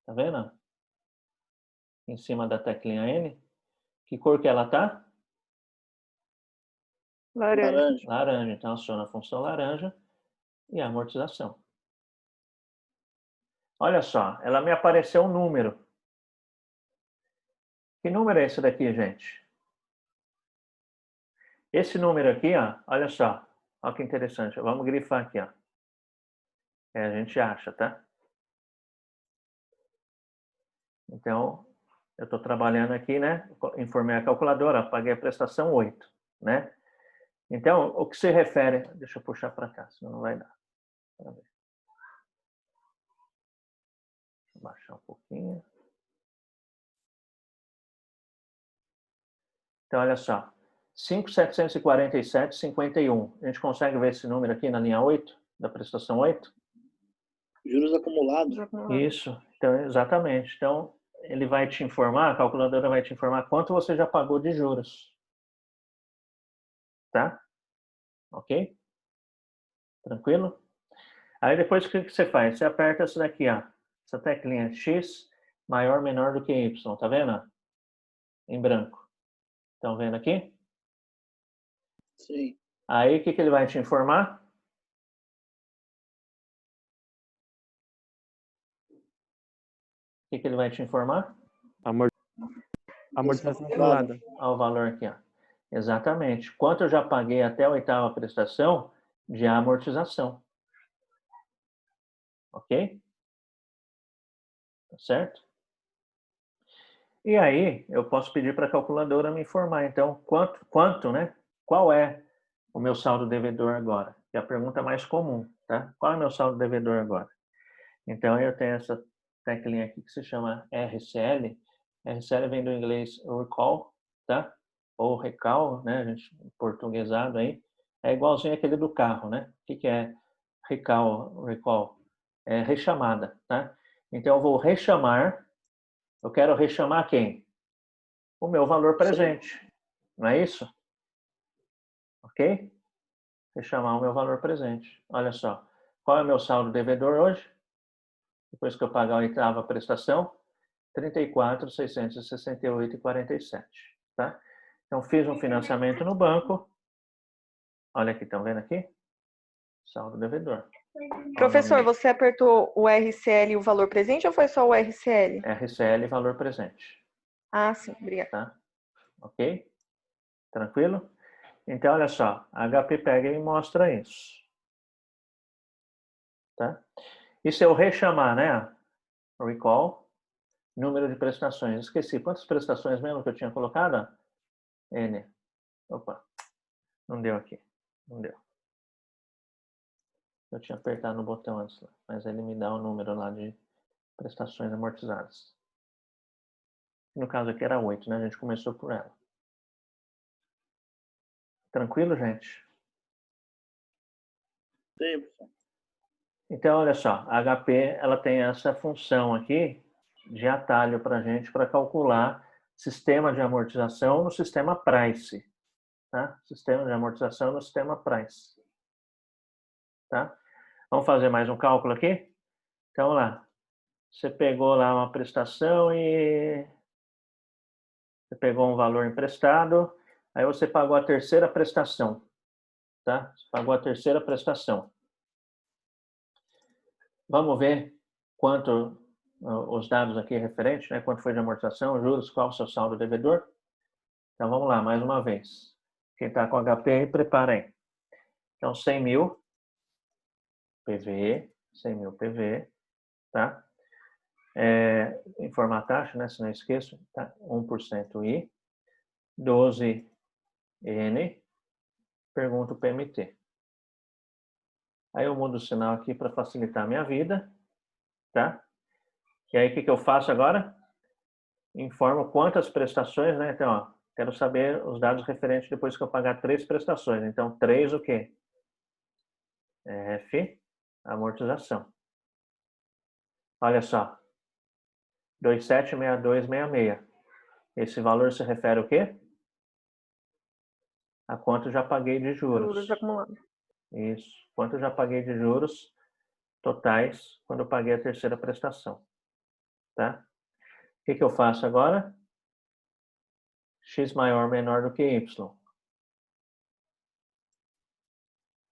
Tá vendo? Em cima da teclinha N. Que cor que ela tá? Laranja. Laranja. Então, aciona a função laranja e a amortização. Olha só, ela me apareceu um número. Que número é esse daqui, gente? Esse número aqui, ó, olha só. Olha que interessante. Vamos grifar aqui, ó. A gente acha, tá? Então, eu estou trabalhando aqui, né? Informei a calculadora, paguei a prestação 8, né? Então, o que se refere... Deixa eu puxar para cá, senão não vai dar. Deixa eu baixar um pouquinho. Então, olha só. 5.747,51. A gente consegue ver esse número aqui na linha 8, da prestação 8? Juros acumulados. Isso. Então, exatamente. Então, ele vai te informar, a calculadora vai te informar quanto você já pagou de juros. Tá? Ok? Tranquilo? Aí depois o que você faz? Você aperta essa daqui, ó. Essa teclinha X maior ou menor do que Y. Tá vendo? Em branco. Estão vendo aqui? Sim. Aí o que ele vai te informar? O que ele vai te informar? Amortização acumulada. Olha o valor aqui, ó. Exatamente. Quanto eu já paguei até a 8ª prestação de amortização. Ok? Tá certo? E aí, eu posso pedir para a calculadora me informar. Então, quanto, né? Qual é o meu saldo devedor agora? Que é a pergunta mais comum, tá? Qual é o meu saldo devedor agora? Então, eu tenho essa teclinha aqui que se chama RCL. RCL vem do inglês recall, tá? Ou recall, né? A gente, portuguesado aí. É igualzinho aquele do carro, né? O que é recall? É rechamada, tá? Então, eu vou rechamar. Eu quero rechamar quem? O meu valor presente. Não é isso? Ok? Rechamar o meu valor presente. Olha só. Qual é o meu saldo devedor hoje? Depois que eu pagar a 8ª prestação, 34.668,47. Tá? Então, fiz um financiamento no banco. Olha aqui, estão vendo aqui? Saldo devedor. Professor, você apertou o RCL e o valor presente ou foi só o RCL? RCL, valor presente. Ah, sim, obrigada. Tá? Ok? Tranquilo? Então, olha só. A HP pega e mostra isso. Tá? E se eu rechamar, né? Recall, número de prestações. Esqueci. Quantas prestações mesmo que eu tinha colocado? N. Opa. Não deu aqui. Não deu. Eu tinha apertado no botão antes, mas ele me dá o número lá de prestações amortizadas. No caso aqui era 8, né? A gente começou por ela. Tranquilo, gente? Sim, professor. Então, olha só. A HP ela tem essa função aqui de atalho para a gente para calcular sistema de amortização no sistema Price. Tá? Sistema de amortização no sistema Price. Tá? Vamos fazer mais um cálculo aqui? Então, vamos lá. Você pegou lá uma prestação e você pegou um valor emprestado, aí você pagou a 3ª prestação, tá? Você pagou a 3ª prestação. Vamos ver quanto os dados aqui referentes, né? Quanto foi de amortização, juros, qual o seu saldo devedor. Então, vamos lá, mais uma vez. Quem está com HP aí, prepara aí. Então, 100 mil PV, 100 mil PV, tá? Informar a taxa, né? Se não esqueço, tá? 1% I, 12 N, pergunto o PMT. Aí eu mudo o sinal aqui para facilitar a minha vida, tá? E aí, o que eu faço agora? Informo quantas prestações, né? Então, ó, quero saber os dados referentes depois que eu pagar 3 prestações. Então, 3 o quê? F, amortização. Olha só. 276266. Esse valor se refere ao quê? A quanto já paguei de juros. Juros acumulados. Isso. Quanto eu já paguei de juros totais quando eu paguei a terceira prestação. Tá? O que eu faço agora? X maior ou menor do que Y.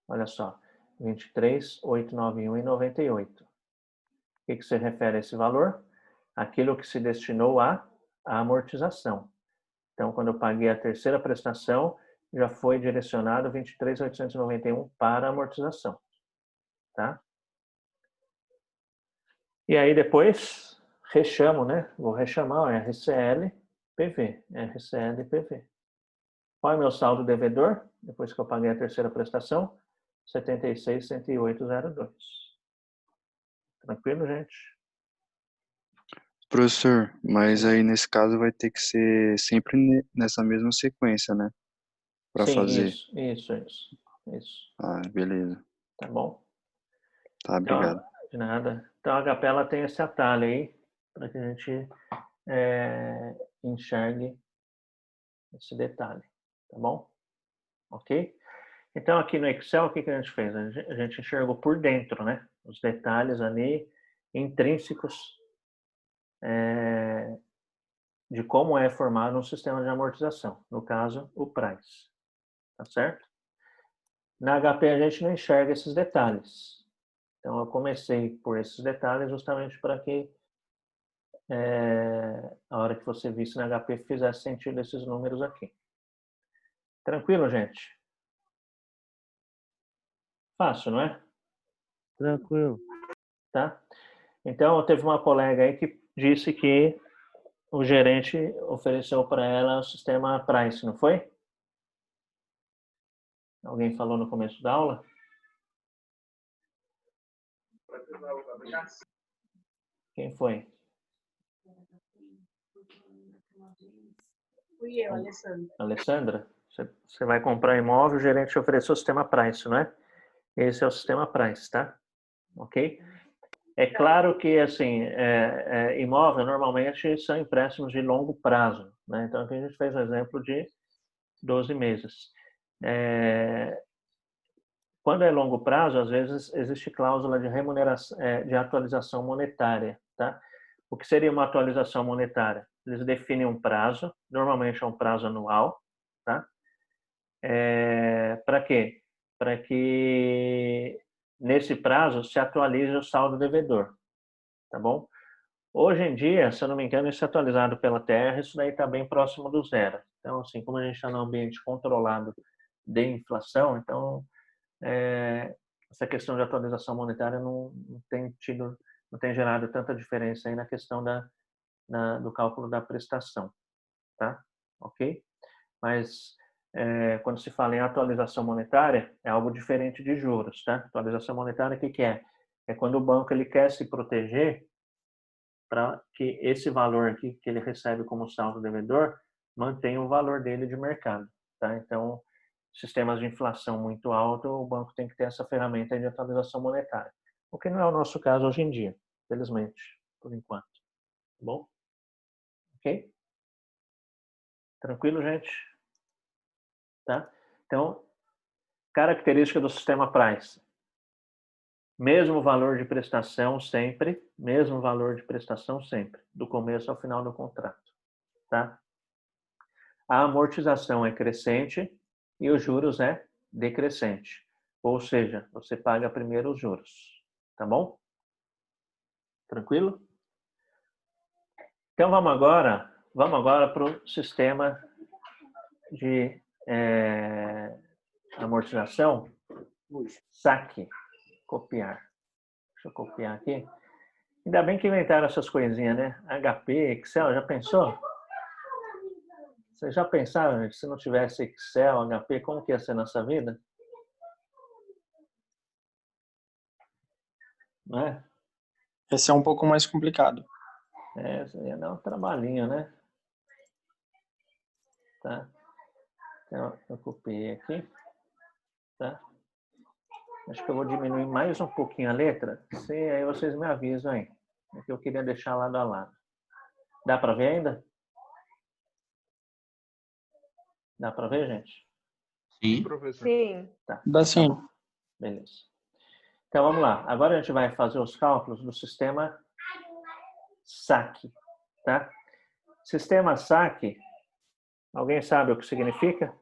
Olha só. 23.891,98. O que se refere a esse valor? Aquilo que se destinou à amortização. Então, quando eu paguei a terceira prestação, já foi direcionado 23.891 para a amortização. Tá? E aí depois, rechamo, né? Vou rechamar o RCL PV. RCL PV. Qual é o meu saldo devedor? Depois que eu paguei a terceira prestação, 76.108,02. Tranquilo, gente? Professor, mas aí nesse caso vai ter que ser sempre nessa mesma sequência, né? Para Sim, fazer. isso. Ah, beleza. Tá bom? Tá, obrigado. Então, de nada. Então, a HP ela tem esse atalho aí, para que a gente enxergue esse detalhe. Tá bom? Ok? Então, aqui no Excel, o que a gente fez? A gente enxergou por dentro, né? Os detalhes ali intrínsecos de como é formado um sistema de amortização. No caso, o price. Tá certo? Na HP, a gente não enxerga esses detalhes. Então, eu comecei por esses detalhes justamente para que a hora que você visse na HP fizesse sentido esses números aqui. Tranquilo, gente? Fácil, não é? Tranquilo. Tá? Então, teve uma colega aí que disse que o gerente ofereceu para ela o sistema Price, não foi? Alguém falou no começo da aula? Quem foi? Fui eu, Alessandra. Alessandra? Você vai comprar imóvel, o gerente ofereceu o sistema Price, não é? Esse é o sistema Price, tá? Ok? É claro que, assim, imóvel normalmente são empréstimos de longo prazo, né? Então, aqui a gente fez um exemplo de 12 meses. Quando é longo prazo, às vezes existe cláusula de remuneração, de atualização monetária, tá? O que seria uma atualização monetária? Eles definem um prazo, normalmente é um prazo anual, tá? Para quê? Para que nesse prazo se atualize o saldo devedor, tá bom? Hoje em dia, se eu não me engano, isso é atualizado pela TR, isso daí está bem próximo do zero. Então, assim, como a gente está num ambiente controlado de inflação, então essa questão de atualização monetária não tem gerado tanta diferença aí na questão do cálculo da prestação, tá? Ok? Mas quando se fala em atualização monetária, é algo diferente de juros, tá? Atualização monetária, o que é? É quando o banco ele quer se proteger para que esse valor aqui que ele recebe como saldo devedor mantenha o valor dele de mercado, tá? Então, sistemas de inflação muito alto, o banco tem que ter essa ferramenta de atualização monetária. O que não é o nosso caso hoje em dia, felizmente, por enquanto. Tá bom? Ok? Tranquilo, gente? Tá? Então, característica do sistema Price. Mesmo valor de prestação sempre, mesmo valor de prestação sempre, do começo ao final do contrato, tá? A amortização é crescente e os juros é decrescente. Ou seja, você paga primeiro os juros, tá bom? Tranquilo? Então vamos agora para o sistema de amortização, saque, copiar. Deixa eu copiar aqui. Ainda bem que inventaram essas coisinhas, né? HP, Excel, já pensou? Vocês já pensaram, gente, se não tivesse Excel, HP, como que ia ser nossa vida? Não é? Esse é um pouco mais complicado. Ia dar um trabalhinho, né? Tá? Então, eu copiei aqui. Tá? Acho que eu vou diminuir mais um pouquinho a letra. Aí vocês me avisam aí. É que eu queria deixar lado a lado. Dá para ver ainda? Dá para ver, gente? Sim. Professor. Sim. Tá. Dá sim. Beleza. Então, vamos lá. Agora a gente vai fazer os cálculos do sistema SAC. Tá? Sistema SAC, alguém sabe o que significa?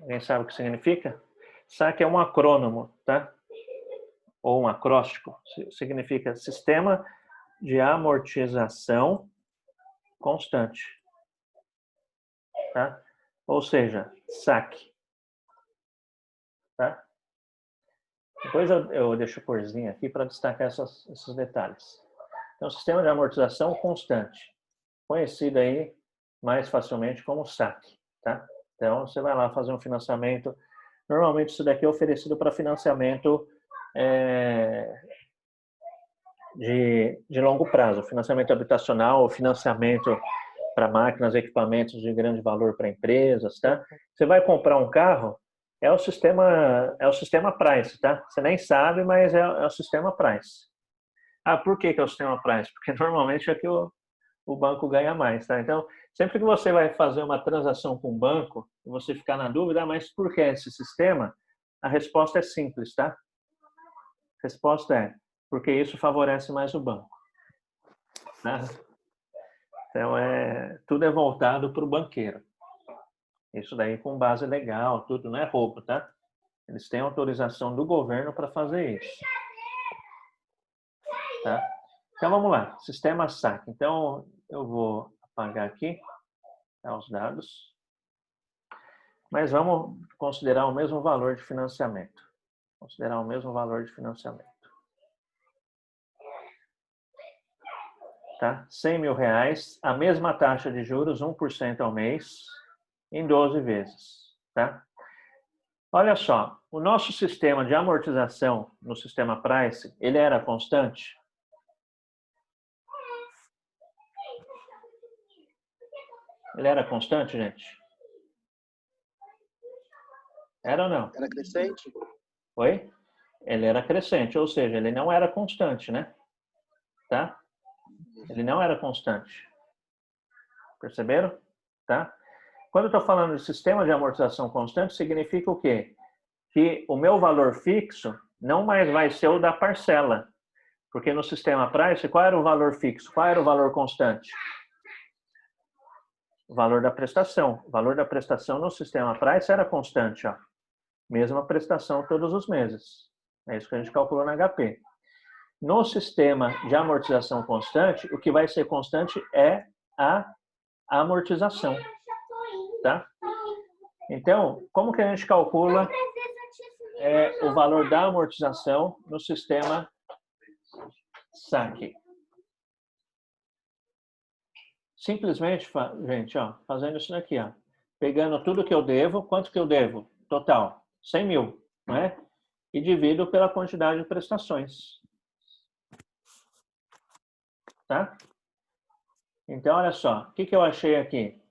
Alguém sabe o que significa? SAC é um acrônimo, tá? Ou um acróstico. Significa Sistema de Amortização Constante. Tá? Ou seja, SAC. Tá? Depois eu deixo corzinha aqui para destacar esses detalhes. Então, Sistema de Amortização Constante. Conhecido aí mais facilmente como SAC. Tá? Então, você vai lá fazer um financiamento. Normalmente, isso daqui é oferecido para financiamento de longo prazo. Financiamento habitacional ou financiamento para máquinas e equipamentos de grande valor para empresas. Tá? Você vai comprar um carro, é o sistema Price. Tá? Você nem sabe, mas é o sistema Price. Ah, por que é o sistema Price? Porque normalmente é que o banco ganha mais, tá? Então, sempre que você vai fazer uma transação com o banco, e você ficar na dúvida, mas por que esse sistema? A resposta é simples, tá? A resposta é porque isso favorece mais o banco. Tá? Então, tudo é voltado para o banqueiro. Isso daí com base legal, tudo não é roubo, tá? Eles têm autorização do governo para fazer isso. Tá? Então, vamos lá. Sistema SAC. Então, eu vou apagar aqui os dados. Mas vamos considerar o mesmo valor de financiamento. Considerar o mesmo valor de financiamento. Tá? R$100.000, a mesma taxa de juros, 1% ao mês, em 12 vezes. Tá? Olha só, o nosso sistema de amortização no sistema Price, ele era constante? Ele era constante, gente? Era ou não? Era crescente? Oi? Ele era crescente, ou seja, ele não era constante, né? Tá? Ele não era constante. Perceberam? Tá? Quando eu estou falando de sistema de amortização constante, significa o quê? Que o meu valor fixo não mais vai ser o da parcela. Porque no sistema Price, qual era o valor fixo? Qual era o valor constante? O valor da prestação. O valor da prestação no sistema Price era constante, ó. Mesma prestação todos os meses. É isso que a gente calculou na HP. No sistema de amortização constante, o que vai ser constante é a amortização. Tá? Então, como que a gente calcula o valor da amortização no sistema SAC? Simplesmente, gente, ó, fazendo isso daqui, ó, pegando tudo que eu devo, quanto que eu devo? Total, 100 mil, não é? E divido pela quantidade de prestações. Tá? Então, olha só, o que eu achei aqui?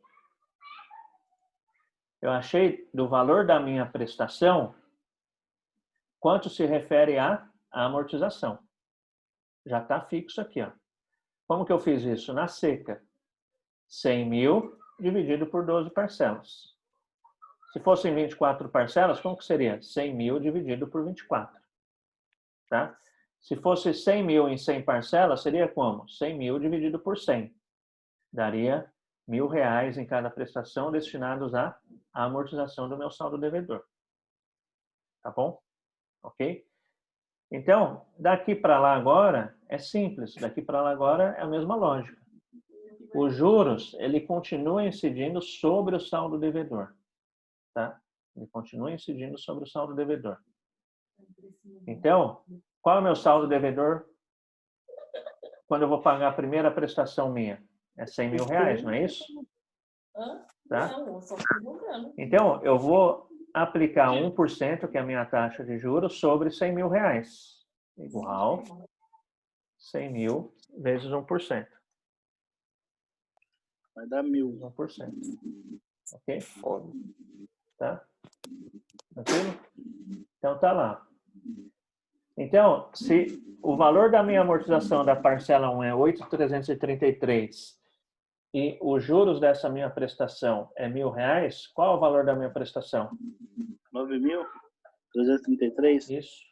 Eu achei do valor da minha prestação quanto se refere à amortização. Já está fixo aqui, ó. Como que eu fiz isso? Na seca. 100 mil dividido por 12 parcelas. Se fossem 24 parcelas, como que seria? 100 mil dividido por 24. Tá? Se fosse 100 mil em 100 parcelas, seria como? 100 mil dividido por 100. Daria R$1.000 em cada prestação destinados à amortização do meu saldo devedor. Tá bom? Ok? Então, daqui para lá agora é simples. Daqui para lá agora é a mesma lógica. Os juros, ele continua incidindo sobre o saldo devedor. Tá? Ele continua incidindo sobre o saldo devedor. Então, qual é o meu saldo devedor quando eu vou pagar a primeira prestação minha? É R$100 mil, não é isso? Tá? Então, eu vou aplicar 1%, que é a minha taxa de juros, sobre 100 mil reais. Igual 100 mil vezes 1%. Vai dar 1.000. 1%. Ok? Tá? Tranquilo? Então tá lá. Então, se o valor da minha amortização da parcela 1 é 8.333 e os juros dessa minha prestação é R$1.000, qual é o valor da minha prestação? 9.333? Isso.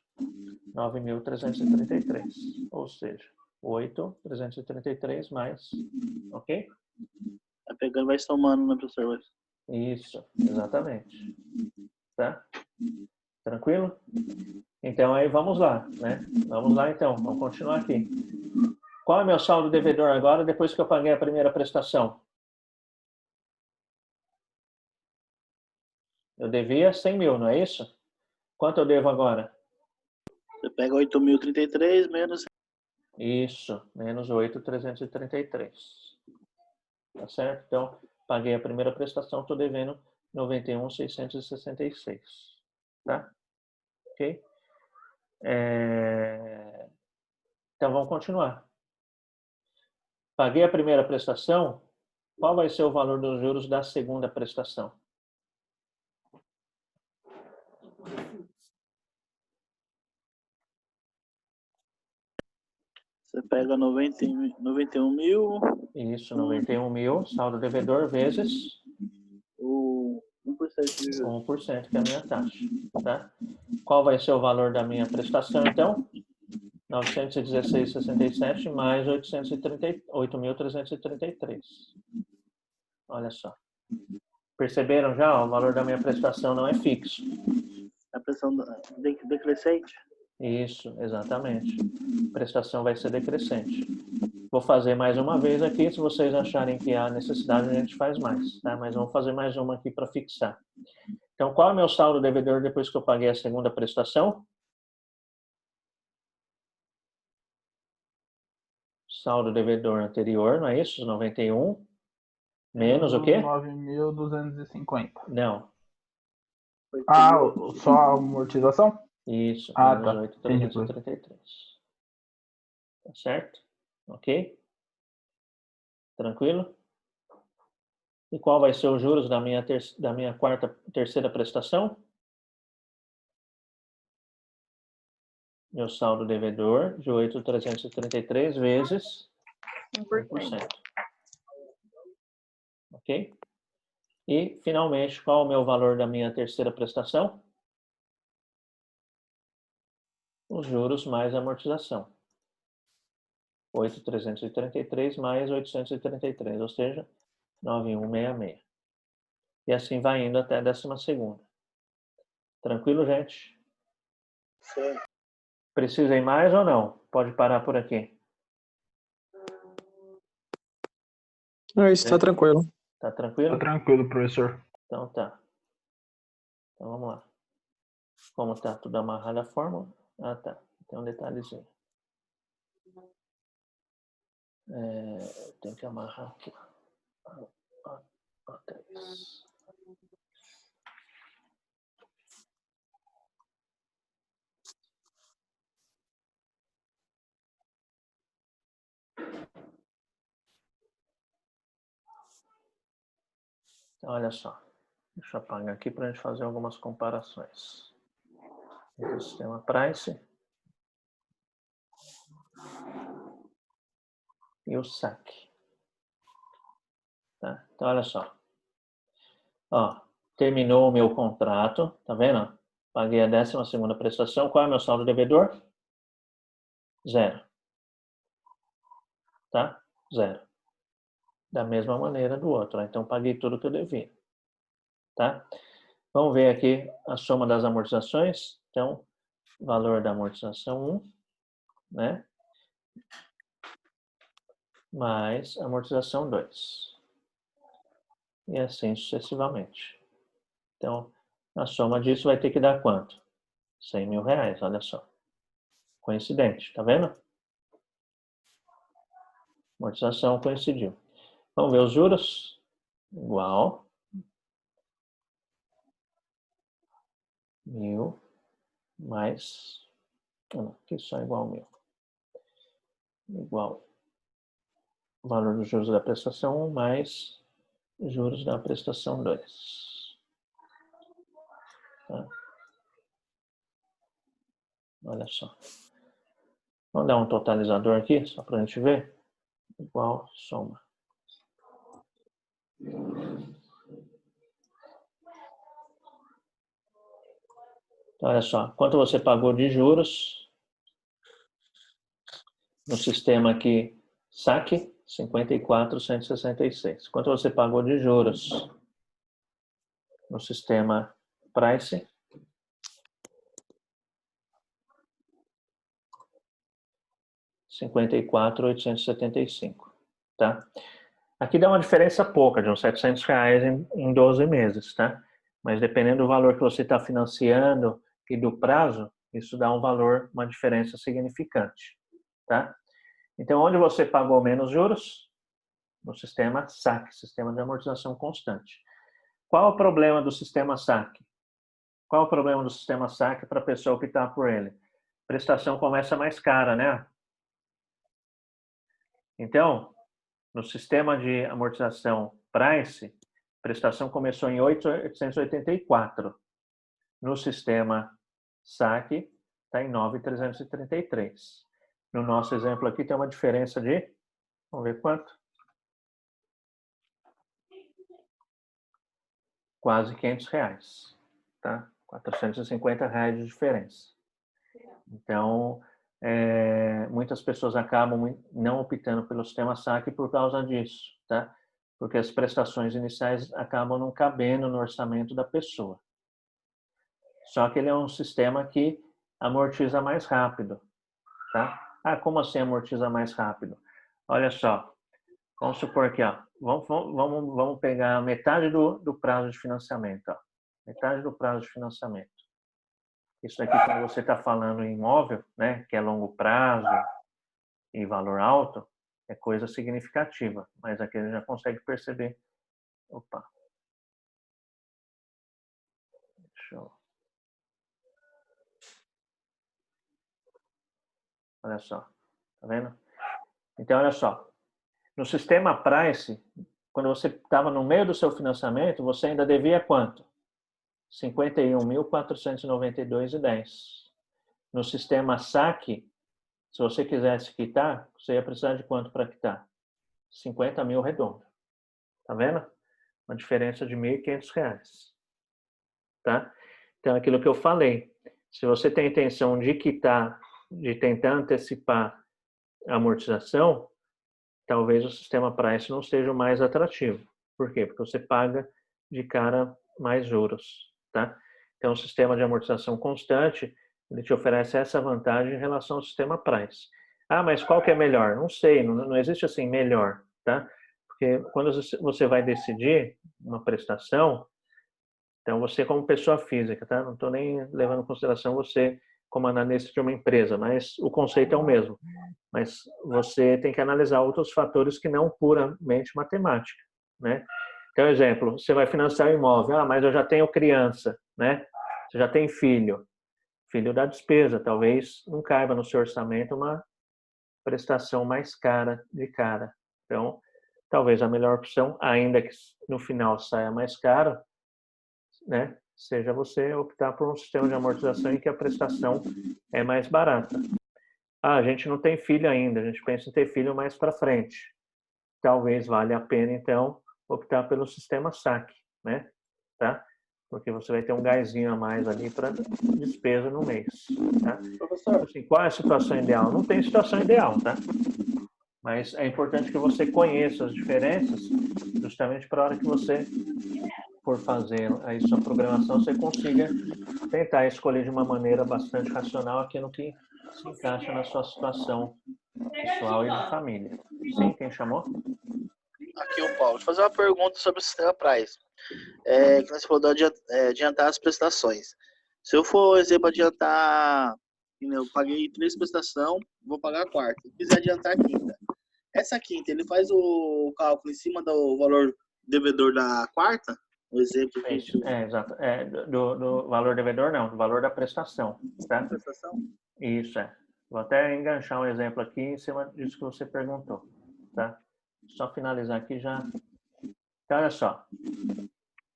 9.333. Ou seja, 8.333 mais. Ok? Vai pegando, vai somando, né, professor? Isso, exatamente. Tá? Tranquilo? Então, aí vamos lá, né? Vamos lá, então. Vamos continuar aqui. Qual é meu saldo devedor agora, depois que eu paguei a primeira prestação? Eu devia 100 mil, não é isso? Quanto eu devo agora? Você pega 8.033 menos... Isso, menos 8.333. Tá certo? Então, paguei a primeira prestação, estou devendo 91.666. Tá? Ok? Então, vamos continuar. Paguei a primeira prestação, qual vai ser o valor dos juros da segunda prestação? Você pega 91 mil... Isso, 91 mil, saldo devedor, vezes... O 1% de juros. 1%, que é a minha taxa. Tá? Qual vai ser o valor da minha prestação, então? 916,67 mais 8.333. Olha só. Perceberam já? O valor da minha prestação não é fixo. A pressão decrescente? Isso, exatamente. A prestação vai ser decrescente. Vou fazer mais uma vez aqui. Se vocês acharem que há necessidade, a gente faz mais. Tá? Mas vamos fazer mais uma aqui para fixar. Então, qual é o meu saldo devedor depois que eu paguei a segunda prestação? Saldo devedor anterior, não é isso? 91. Menos o quê? 9.250. Não. Ah, só a amortização? Isso, Ah, menos tá. 8.333. Tá certo? Ok? Tranquilo? E qual vai ser os juros da minha terceira prestação? Meu saldo devedor de 8.333 vezes 1%. Ok? E, finalmente, qual é o meu valor da minha terceira prestação? Os juros mais a amortização. 8.333 mais 833, ou seja, 9.166. E assim vai indo até a 12ª. Tranquilo, gente? Sim. Precisa ir mais ou não? Pode parar por aqui. Não, isso tá tranquilo. Tá tranquilo? Tá tranquilo, professor. Então tá. Então vamos lá. Como tá tudo amarrado a fórmula? Ah, tá. Tem um detalhezinho. Tem que amarrar aqui. O3. Então, olha só. Deixa eu apagar aqui para a gente fazer algumas comparações. Entre o sistema Price e o saque. Tá? Então, olha só. Ó, terminou o meu contrato, tá vendo? Paguei a 12ª prestação. Qual é o meu saldo devedor? 0. Tá? 0. Da mesma maneira do outro. Então, paguei tudo que eu devia. Tá? Vamos ver aqui a soma das amortizações. Então, valor da amortização 1, né? Mais amortização 2. E assim sucessivamente. Então, a soma disso vai ter que dar quanto? 100 mil reais, olha só. Coincidente, tá vendo? Amortização coincidiu. Vamos ver os juros? Igual. 1.000 mais... Não, aqui só igual 1.000. Igual o valor dos juros da prestação 1 mais juros da prestação 2. Tá? Olha só. Vamos dar um totalizador aqui, só para a gente ver. Igual soma. Então, olha só. Quanto você pagou de juros no sistema aqui saque? 54.166. Quanto você pagou de juros no sistema price? 54.875, tá? Aqui dá uma diferença pouca, de uns R$700 em 12 meses, tá? Mas dependendo do valor que você está financiando e do prazo, isso dá um valor, uma diferença significante, tá? Então, onde você pagou menos juros? No sistema SAC, Sistema de Amortização Constante. Qual o problema do sistema SAC? Qual o problema do sistema SAC para a pessoa optar por ele? A prestação começa mais cara, né? Então, no sistema de amortização Price, a prestação começou em 8.884. No sistema SAC, está em 9.333. No nosso exemplo aqui tem uma diferença de, vamos ver quanto? Quase R$500, tá? R$450 de diferença. Então, muitas pessoas acabam não optando pelo sistema SAC por causa disso, tá? Porque as prestações iniciais acabam não cabendo no orçamento da pessoa. Só que ele é um sistema que amortiza mais rápido, tá? Ah, como assim amortiza mais rápido? Olha só, vamos supor aqui, ó, vamos pegar metade do prazo de financiamento, ó. Metade do prazo de financiamento. Isso aqui, quando você está falando em imóvel, né, que é longo prazo e valor alto, é coisa significativa. Mas aqui a gente já consegue perceber. Opa. Deixa eu... Olha só. Tá vendo? Então, olha só. No sistema Price, quando você estava no meio do seu financiamento, você ainda devia quanto? R$ 51.492,10. No sistema SAC, se você quisesse quitar, você ia precisar de quanto para quitar? 50 mil redondo. Tá vendo? Uma diferença de R$ 1.500. Tá? Então, aquilo que eu falei. Se você tem a intenção de quitar, de tentar antecipar a amortização, talvez o sistema Price não seja o mais atrativo. Por quê? Porque você paga de cara mais juros. Tá? Então, o sistema de amortização constante, ele te oferece essa vantagem em relação ao sistema Price. Ah, mas qual que é melhor? Não sei, não existe assim melhor, tá? Porque quando você vai decidir uma prestação, então você como pessoa física, tá? Não estou nem levando em consideração você como analista de uma empresa, mas o conceito é o mesmo. Mas você tem que analisar outros fatores que não puramente matemática, né? Então, exemplo, você vai financiar o imóvel. Ah, mas eu já tenho criança, né? Você já tem filho. Filho dá despesa. Talvez não caiba no seu orçamento uma prestação mais cara de cara. Então, talvez a melhor opção, ainda que no final saia mais caro, né? Seja você optar por um sistema de amortização em que a prestação é mais barata. Ah, a gente não tem filho ainda. A gente pensa em ter filho mais para frente. Talvez valha a pena, então, optar pelo sistema SAC, né? Tá? Porque você vai ter um gásinho a mais ali para despesa no mês, tá? Professor, assim, qual é a situação ideal? Não tem situação ideal, tá? Mas é importante que você conheça as diferenças, justamente para a hora que você for fazer aí sua programação, você consiga tentar escolher de uma maneira bastante racional aquilo que se encaixa na sua situação pessoal e de família. Sim, quem chamou? Aqui o Paulo. Deixa eu fazer uma pergunta sobre o sistema Price. Que você falou de adiantar as prestações. Se eu for, exemplo, adiantar, eu paguei 3 prestações, vou pagar a quarta. Se quiser adiantar a quinta. Essa quinta, ele faz o cálculo em cima do valor devedor da quarta? O exemplo que a gente usa. Exato. Do valor devedor, não, do valor da prestação. Tá? Prestação? Isso, é. Vou até enganchar um exemplo aqui em cima disso que você perguntou. Tá? Só finalizar aqui já. Então, olha só.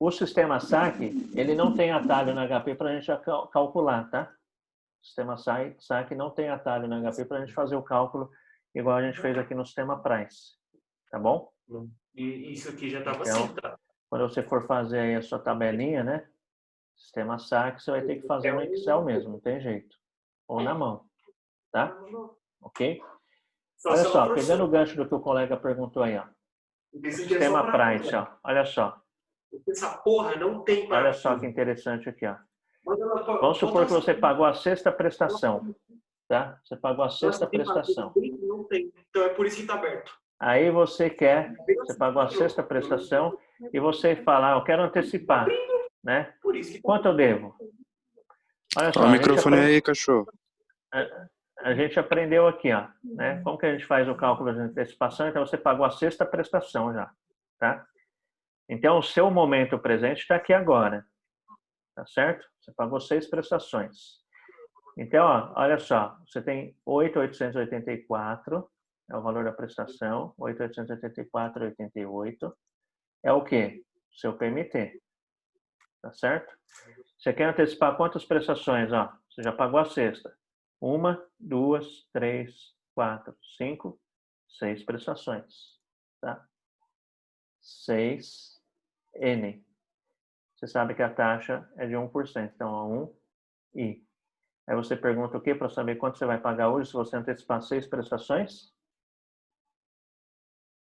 O sistema saque, ele não tem atalho na HP para a gente calcular, tá? O sistema saque não tem atalho na HP para a gente fazer o cálculo igual a gente fez aqui no sistema Price. Tá bom? E isso aqui já estava Então, assim, tá? quando você for fazer aí a sua tabelinha, né? Sistema saque, você vai ter que fazer no Excel mesmo, não tem jeito. Ou na mão, tá? Ok? Olha só, pegando o gancho do que o colega perguntou aí, ó. Sistema Price, ó. Olha só. Essa porra não tem para. Olha só que interessante aqui, ó. Vamos supor que você pagou a sexta prestação, tá? Você pagou a sexta prestação. Não tem. Então é por isso que está aberto. Aí você pagou a sexta prestação e você fala, eu quero antecipar, né? Quanto eu devo? Olha só, Fala o microfone aí, cachorro. A gente aprendeu aqui, ó, né? Como que a gente faz o cálculo de antecipação? Então você pagou a sexta prestação já, tá? Então o seu momento presente está aqui agora, tá certo? Você pagou 6 prestações. Então, ó, olha só, você tem 8.884, é o valor da prestação, 8.884,88 é o quê? Seu PMT, tá certo? Você quer antecipar quantas prestações? Ó, você já pagou a sexta. 1, 2, 3, 4, 5, 6 prestações, tá? 6N. Você sabe que a taxa é de 1%, então é 1 I. Aí você pergunta o quê para saber quanto você vai pagar hoje se você antecipar 6 prestações?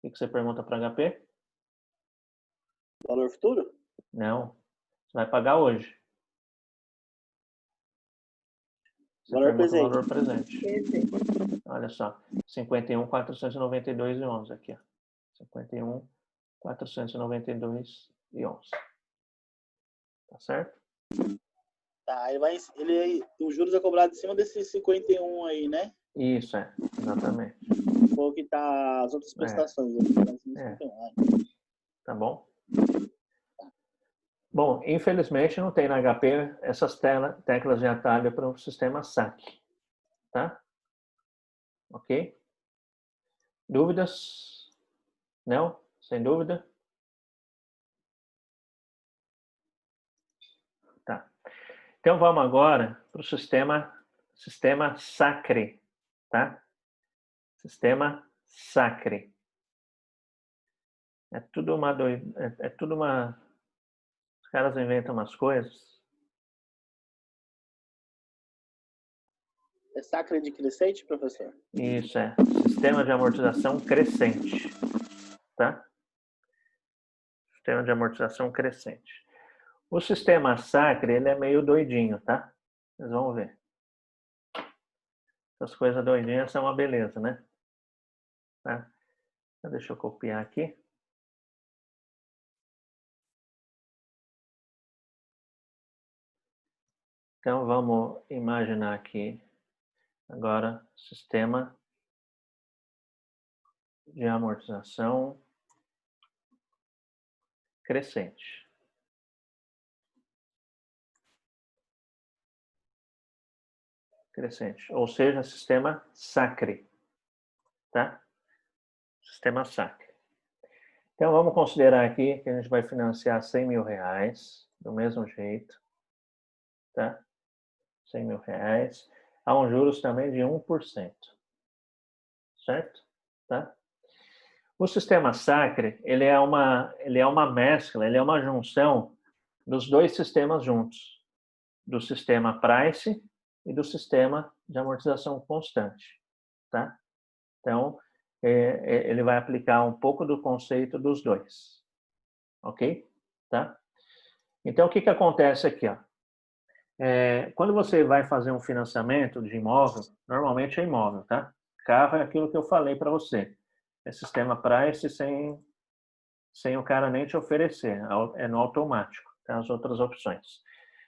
O que você pergunta para HP? Valor futuro? Não. Você vai pagar hoje. Você Valor pergunta presente. o valor presente. Olha só. 51.492,11 aqui, ó. 51.492,11. Tá certo? Tá, os juros é cobrado em cima desses 51 aí, né? Isso, exatamente. Foi o que tá as outras prestações. Tá bom? Bom, infelizmente não tem na HP essas teclas de atalho para o sistema saque. Tá? Ok? Dúvidas? Não? Sem dúvida? Tá. Então vamos agora para o sistema Sacre, tá? Sistema Sacre. É tudo uma os caras inventam umas coisas. É sacre de crescente, professor? Isso, sistema de amortização crescente, tá? Sistema de amortização crescente. O sistema Sacre, ele é meio doidinho, tá? Vocês vão ver. Essas coisas doidinhas são uma beleza, né? Tá? Então, deixa eu copiar aqui. Então, vamos imaginar aqui agora sistema de amortização crescente. Crescente, ou seja, sistema Sacre, tá? Sistema Sacre. Então, vamos considerar aqui que a gente vai financiar R$100.000, do mesmo jeito, tá? R$100.000, a um juros também de 1%, certo? Tá? O sistema Sacre, ele é uma mescla, ele é uma junção dos dois sistemas juntos, do sistema Price e do sistema de amortização constante, tá? Então, ele vai aplicar um pouco do conceito dos dois, ok? Tá? Então, o que acontece aqui, ó? Quando você vai fazer um financiamento de imóvel, normalmente é imóvel, tá? Carro é aquilo que eu falei para você. É sistema Price sem o cara nem te oferecer, é no automático, tem as outras opções.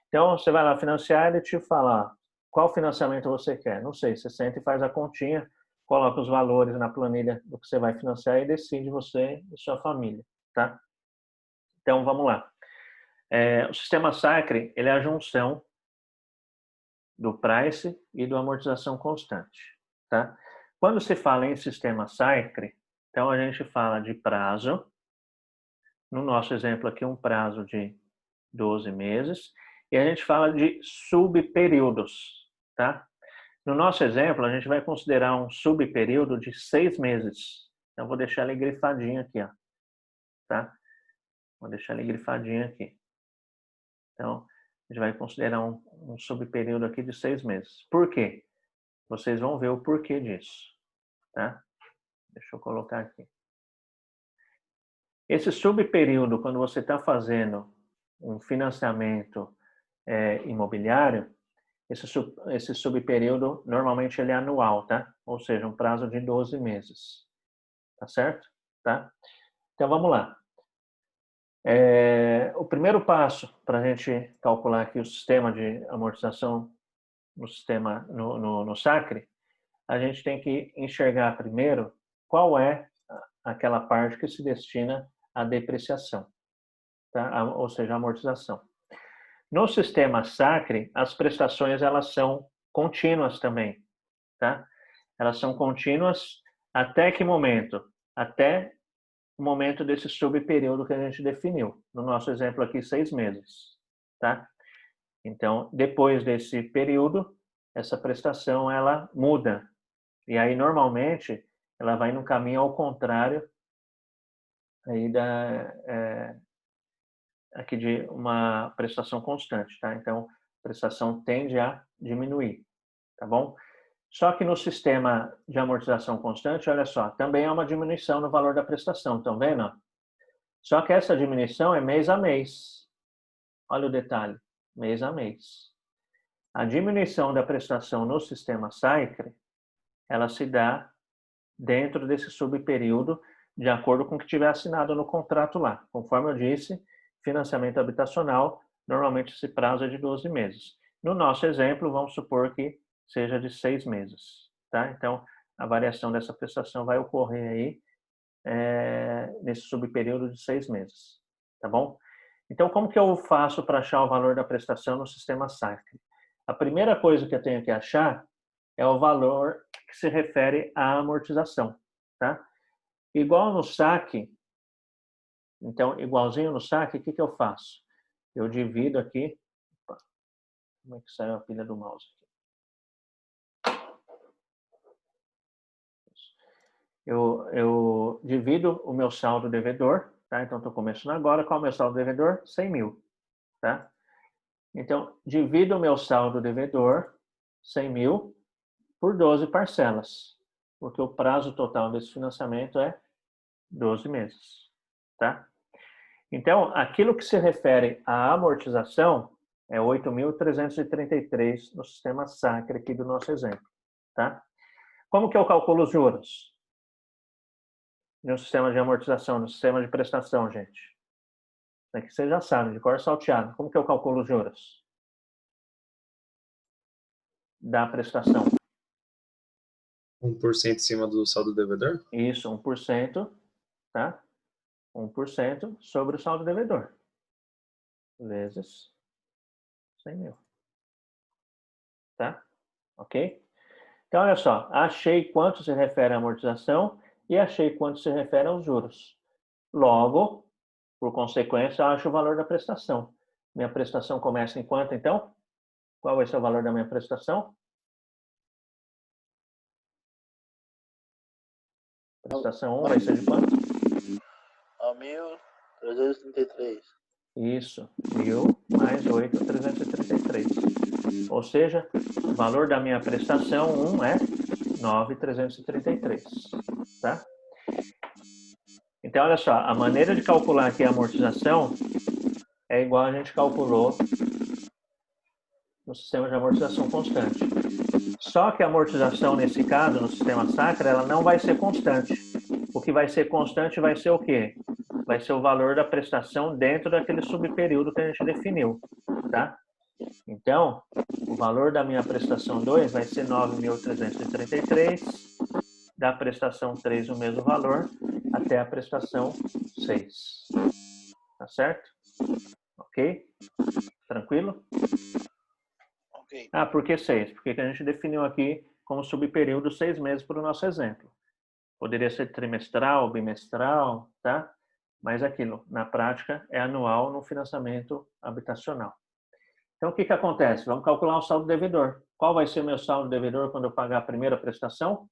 Então, você vai lá financiar, ele te fala qual financiamento você quer. Não sei, você senta e faz a continha, coloca os valores na planilha do que você vai financiar e decide você e sua família, tá? Então, vamos lá. O sistema SACRE, ele é a junção do price e do amortização constante, tá? Quando se fala em sistema SACRE, então a gente fala de prazo, no nosso exemplo aqui um prazo de 12 meses, e a gente fala de subperíodos, tá? No nosso exemplo, a gente vai considerar um subperíodo de 6 meses. Então, vou deixar ele grifadinho aqui, ó, tá? Vou deixar ele grifadinho aqui. Então, a gente vai considerar um subperíodo aqui de 6 meses. Por quê? Vocês vão ver o porquê disso, tá? Deixa eu colocar aqui. Esse subperíodo, quando você está fazendo um financiamento imobiliário, esse subperíodo, normalmente ele é anual, tá? Ou seja, um prazo de 12 meses. Tá certo? Tá? Então, vamos lá. O primeiro passo para a gente calcular aqui o sistema de amortização no SACRE, a gente tem que enxergar primeiro qual é aquela parte que se destina à depreciação, tá? Ou seja, a amortização. No sistema SACRE, as prestações elas são contínuas também, tá? Elas são contínuas até que momento? Até o momento desse subperíodo que a gente definiu. No nosso exemplo aqui, 6 meses, tá? Então, depois desse período, essa prestação ela muda. E aí, normalmente, ela vai no caminho ao contrário aí aqui de uma prestação constante, tá? Então, a prestação tende a diminuir, tá bom? Só que no sistema de amortização constante, olha só, também há uma diminuição no valor da prestação, estão vendo? Só que essa diminuição é mês a mês. Olha o detalhe, mês a mês. A diminuição da prestação no sistema SACRE, ela se dá dentro desse subperíodo, de acordo com o que tiver assinado no contrato lá. Conforme eu disse, financiamento habitacional, normalmente esse prazo é de 12 meses. No nosso exemplo, vamos supor que seja de 6 meses, tá? Então, a variação dessa prestação vai ocorrer aí nesse subperíodo de 6 meses, tá bom? Então, como que eu faço para achar o valor da prestação no sistema SACRE? A primeira coisa que eu tenho que achar é o valor que se refere à amortização, tá? Igual no SAC, então, igualzinho no SAC, o que eu faço? Eu divido aqui, opa, como é que saiu a pilha do mouse aqui? Eu divido o meu saldo devedor, tá? Então, estou começando agora. Qual é o meu saldo devedor? 100 mil, tá? Então, divido o meu saldo devedor, 100 mil, por 12 parcelas, porque o prazo total desse financiamento é 12 meses, tá? Então, aquilo que se refere à amortização é 8.333 no sistema SACRE aqui do nosso exemplo, tá? Como que eu calculo os juros? No sistema de amortização, no sistema de prestação, gente. Isso aqui vocês já sabem, de cor salteado. Como que eu calculo os juros da prestação? 1% em cima do saldo devedor? Isso, 1%, tá? 1% sobre o saldo devedor. Vezes 100 mil. Tá? Ok? Então, olha só. Achei quanto se refere à amortização e achei quanto se refere aos juros. Logo, por consequência, acho o valor da prestação. Minha prestação começa em quanto, então? Qual vai ser o valor da minha prestação? Prestação 1 vai ser de quanto? 1.333. Isso, 1.000 mais 8.333. Ou seja, o valor da minha prestação 1 é 9.333, tá? Então, olha só, a maneira de calcular aqui a amortização é igual a gente calculou no sistema de amortização constante. Só que a amortização, nesse caso, no sistema SACRE, ela não vai ser constante. O que vai ser constante vai ser o quê? Vai ser o valor da prestação dentro daquele subperíodo que a gente definiu, tá? Então, o valor da minha prestação 2 vai ser 9.333, da prestação 3 o mesmo valor, até a prestação 6. Tá certo? Ok? Ok? Tranquilo? Ok. Ah, por que 6? Porque a gente definiu aqui como subperíodo 6 meses para o nosso exemplo. Poderia ser trimestral, bimestral, tá? Mas aquilo, na prática, é anual no financiamento habitacional. Então, o que acontece? Vamos calcular o saldo devedor. Qual vai ser o meu saldo devedor quando eu pagar a primeira prestação?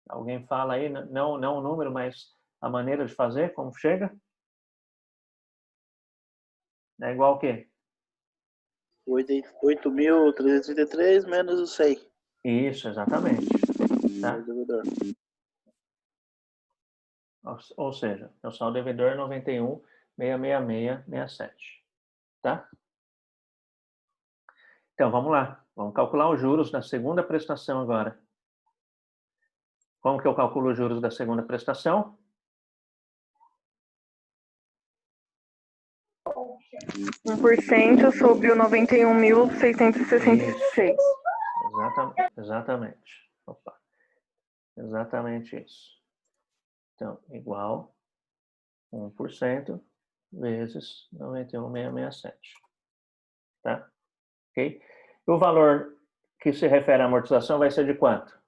Alguém fala aí, não o número, mas a maneira de fazer, como chega? É igual o quê? 8.333 menos o 100. Isso, exatamente. Tá? Devedor. Ou seja, meu saldo devedor é 91.666.67. Tá? Então, vamos lá. Vamos calcular os juros da segunda prestação agora. Como que eu calculo os juros da segunda prestação? 1% sobre o 91.666. Exatamente. Opa. Exatamente isso. Então, igual 1% vezes 91.667. Tá? Ok? O valor que se refere à amortização vai ser de quanto?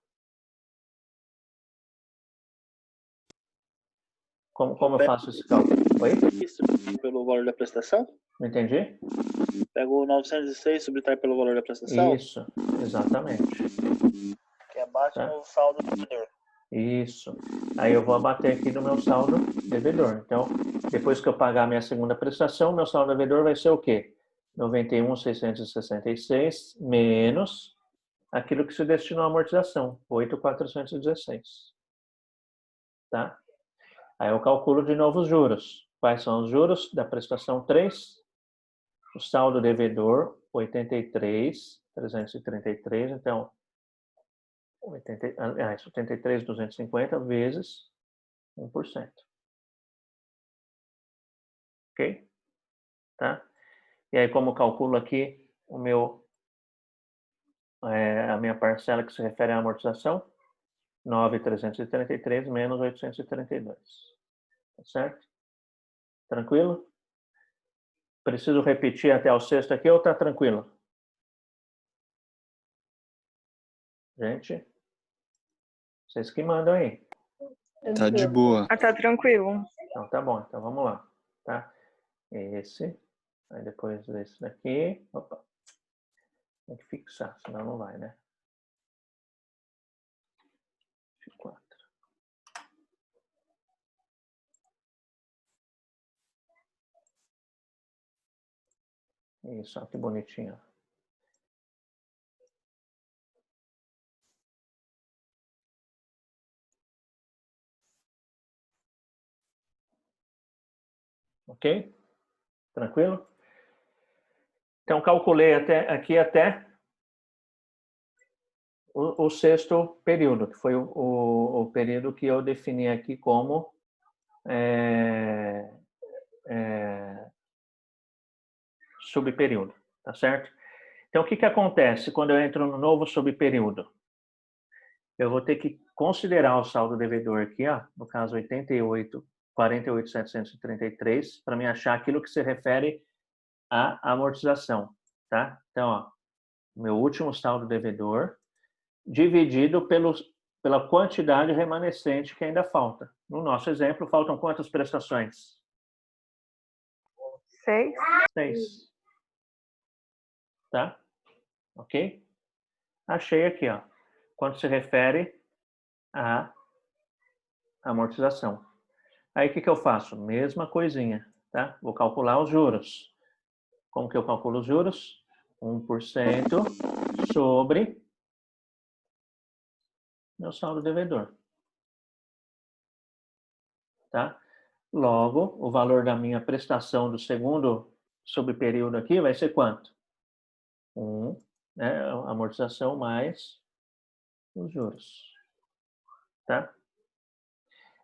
Como eu faço esse cálculo? Oi? Isso pelo valor da prestação? Não entendi? Pego o 906 subtrai pelo valor da prestação? Isso, exatamente. Que abate Tá? no saldo devedor. Isso. Aí eu vou abater aqui no meu saldo devedor. Então, depois que eu pagar a minha segunda prestação, meu saldo devedor vai ser o quê? 91.666 menos aquilo que se destinou à amortização, 8.416. Tá? Aí eu calculo de novo os juros. Quais são os juros da prestação 3? O saldo devedor, 83.333. Então, 83.250 vezes 1%. Ok? Tá? E aí, como eu calculo aqui a minha parcela que se refere à amortização? 9.333 menos 832. Tá certo? Tranquilo? Preciso repetir até o sexto aqui ou tá tranquilo? Gente, vocês que mandam aí. Tá de boa. Ah, tá tranquilo. Então tá bom, então vamos lá. Tá? Esse, aí depois desse daqui, opa, tem que fixar, senão não vai, né? 4. Isso, ó, que bonitinho. Ok? Tranquilo? Então, calculei aqui até o sexto período, que foi o período que eu defini aqui como subperíodo, tá certo? Então, o que acontece quando eu entro no novo subperíodo? Eu vou ter que considerar o saldo devedor aqui, ó, no caso 48.733, para me achar aquilo que se refere à amortização, tá? Então, ó, meu último saldo devedor dividido pela quantidade remanescente que ainda falta. No nosso exemplo, faltam quantas prestações? 6. 6. Tá? Ok? Achei aqui, ó. Quando se refere à amortização. Aí, o que eu faço? Mesma coisinha, tá? Vou calcular os juros. Como que eu calculo os juros? 1% sobre meu saldo devedor. Tá? Logo, o valor da minha prestação do segundo subperíodo aqui vai ser quanto? 1, né? A amortização mais os juros. Tá?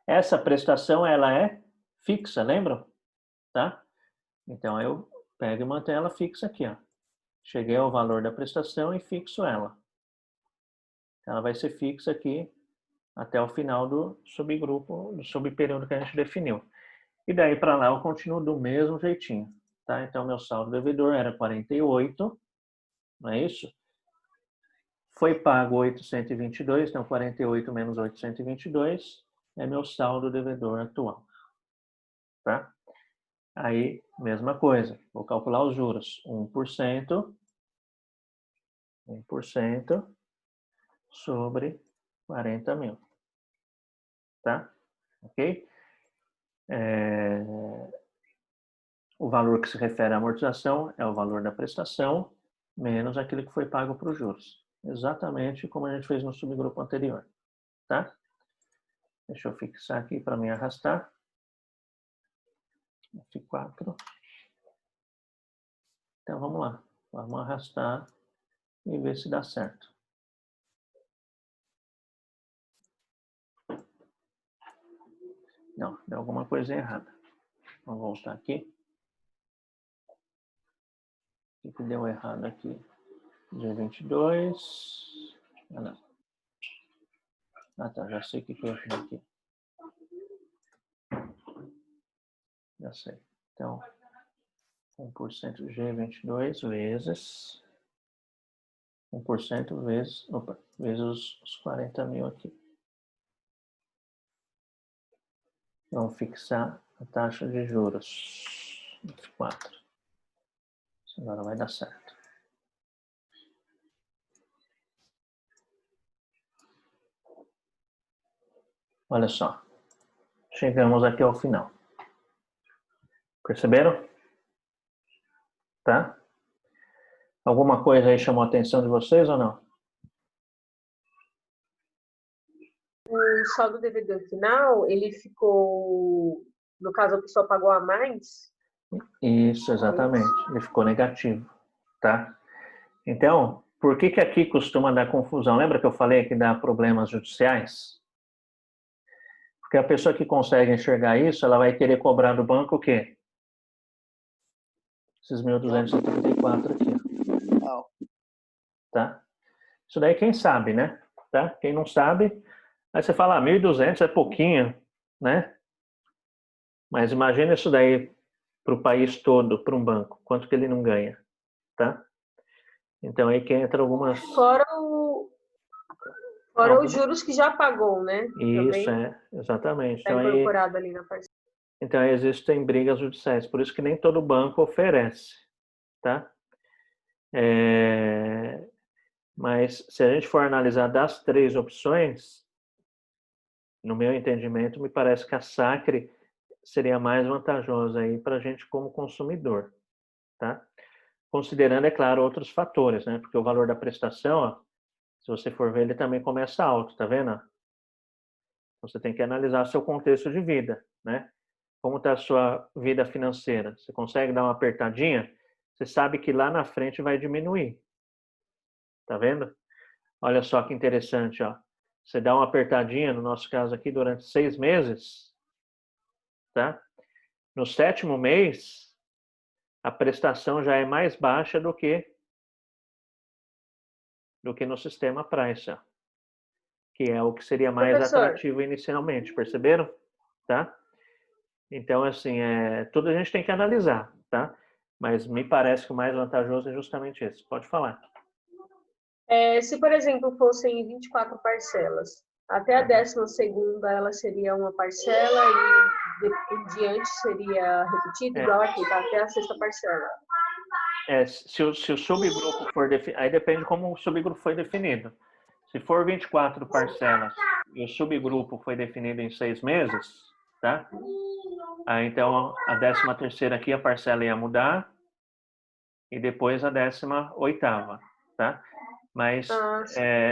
Essa prestação, ela é fixa, lembram? Tá? Então, eu pego e mantenho ela fixa aqui, ó. Cheguei ao valor da prestação e fixo ela. Ela vai ser fixa aqui até o final do subgrupo, do subperíodo que a gente definiu. E daí para lá eu continuo do mesmo jeitinho, tá? Então, meu saldo devedor era 48, não é isso? Foi pago 822, então 48 menos 822 é meu saldo devedor atual, tá? Aí, mesma coisa, vou calcular os juros. 1% sobre 40 mil, tá? Ok? O valor que se refere à amortização é o valor da prestação menos aquilo que foi pago para os juros. Exatamente como a gente fez no subgrupo anterior, tá? Deixa eu fixar aqui para me arrastar. F4. Então, vamos lá. Vamos arrastar e ver se dá certo. Não, deu alguma coisa errada. Vamos voltar aqui. O que deu errado aqui? Dia 22. Ah, não. Ah, tá. Já sei o que eu fiz aqui. Já sei. Então, 1% G22 vezes 1% vezes, vezes os 40 mil aqui. Vamos fixar a taxa de juros. F4. Isso agora vai dar certo. Olha só. Chegamos aqui ao final. Perceberam? Tá? Alguma coisa aí chamou a atenção de vocês ou não? O saldo devedor final, ele ficou, no caso, a pessoa pagou a mais? Isso, exatamente. Ele ficou negativo, tá? Então, por que que aqui costuma dar confusão? Lembra que eu falei que dá problemas judiciais? Porque a pessoa que consegue enxergar isso, ela vai querer cobrar do banco o quê? Esses 1.234 aqui. Tá? Isso daí quem sabe, né? Tá? Quem não sabe, aí você fala, 1.200 é pouquinho, né? Mas imagina isso daí para o país todo, para um banco. Quanto que ele não ganha, tá? Então aí que entra algumas... Fora os juros que já pagou, né? Isso, também exatamente. está incorporado ali na parcela. Então existem brigas judiciais, por isso que nem todo banco oferece, tá? Mas se a gente for analisar das três opções, no meu entendimento, me parece que a Sacre seria mais vantajosa aí para a gente como consumidor, tá? Considerando, é claro, outros fatores, né? Porque o valor da prestação, ó, se você for ver, ele também começa alto, tá vendo? Você tem que analisar seu contexto de vida, né? Como está a sua vida financeira? Você consegue dar uma apertadinha? Você sabe que lá na frente vai diminuir. Tá vendo? Olha só que interessante, ó. Você dá uma apertadinha, no nosso caso aqui, durante 6 meses, tá? No 7º mês, a prestação já é mais baixa do que no sistema Price, ó, que é o que seria mais atrativo inicialmente, perceberam? Tá? Então, assim, tudo a gente tem que analisar, tá? Mas me parece que o mais vantajoso é justamente esse. Pode falar. Se, por exemplo, fossem 24 parcelas, até a 12ª ela seria uma parcela e em diante seria repetido, igual aqui, tá? Até a 6ª parcela. Se o subgrupo for definido, aí depende como o subgrupo foi definido. Se for 24 parcelas e o subgrupo foi definido em 6 meses, tá? Aí, então, a 13ª aqui, a parcela ia mudar e depois a 18ª, tá? Mas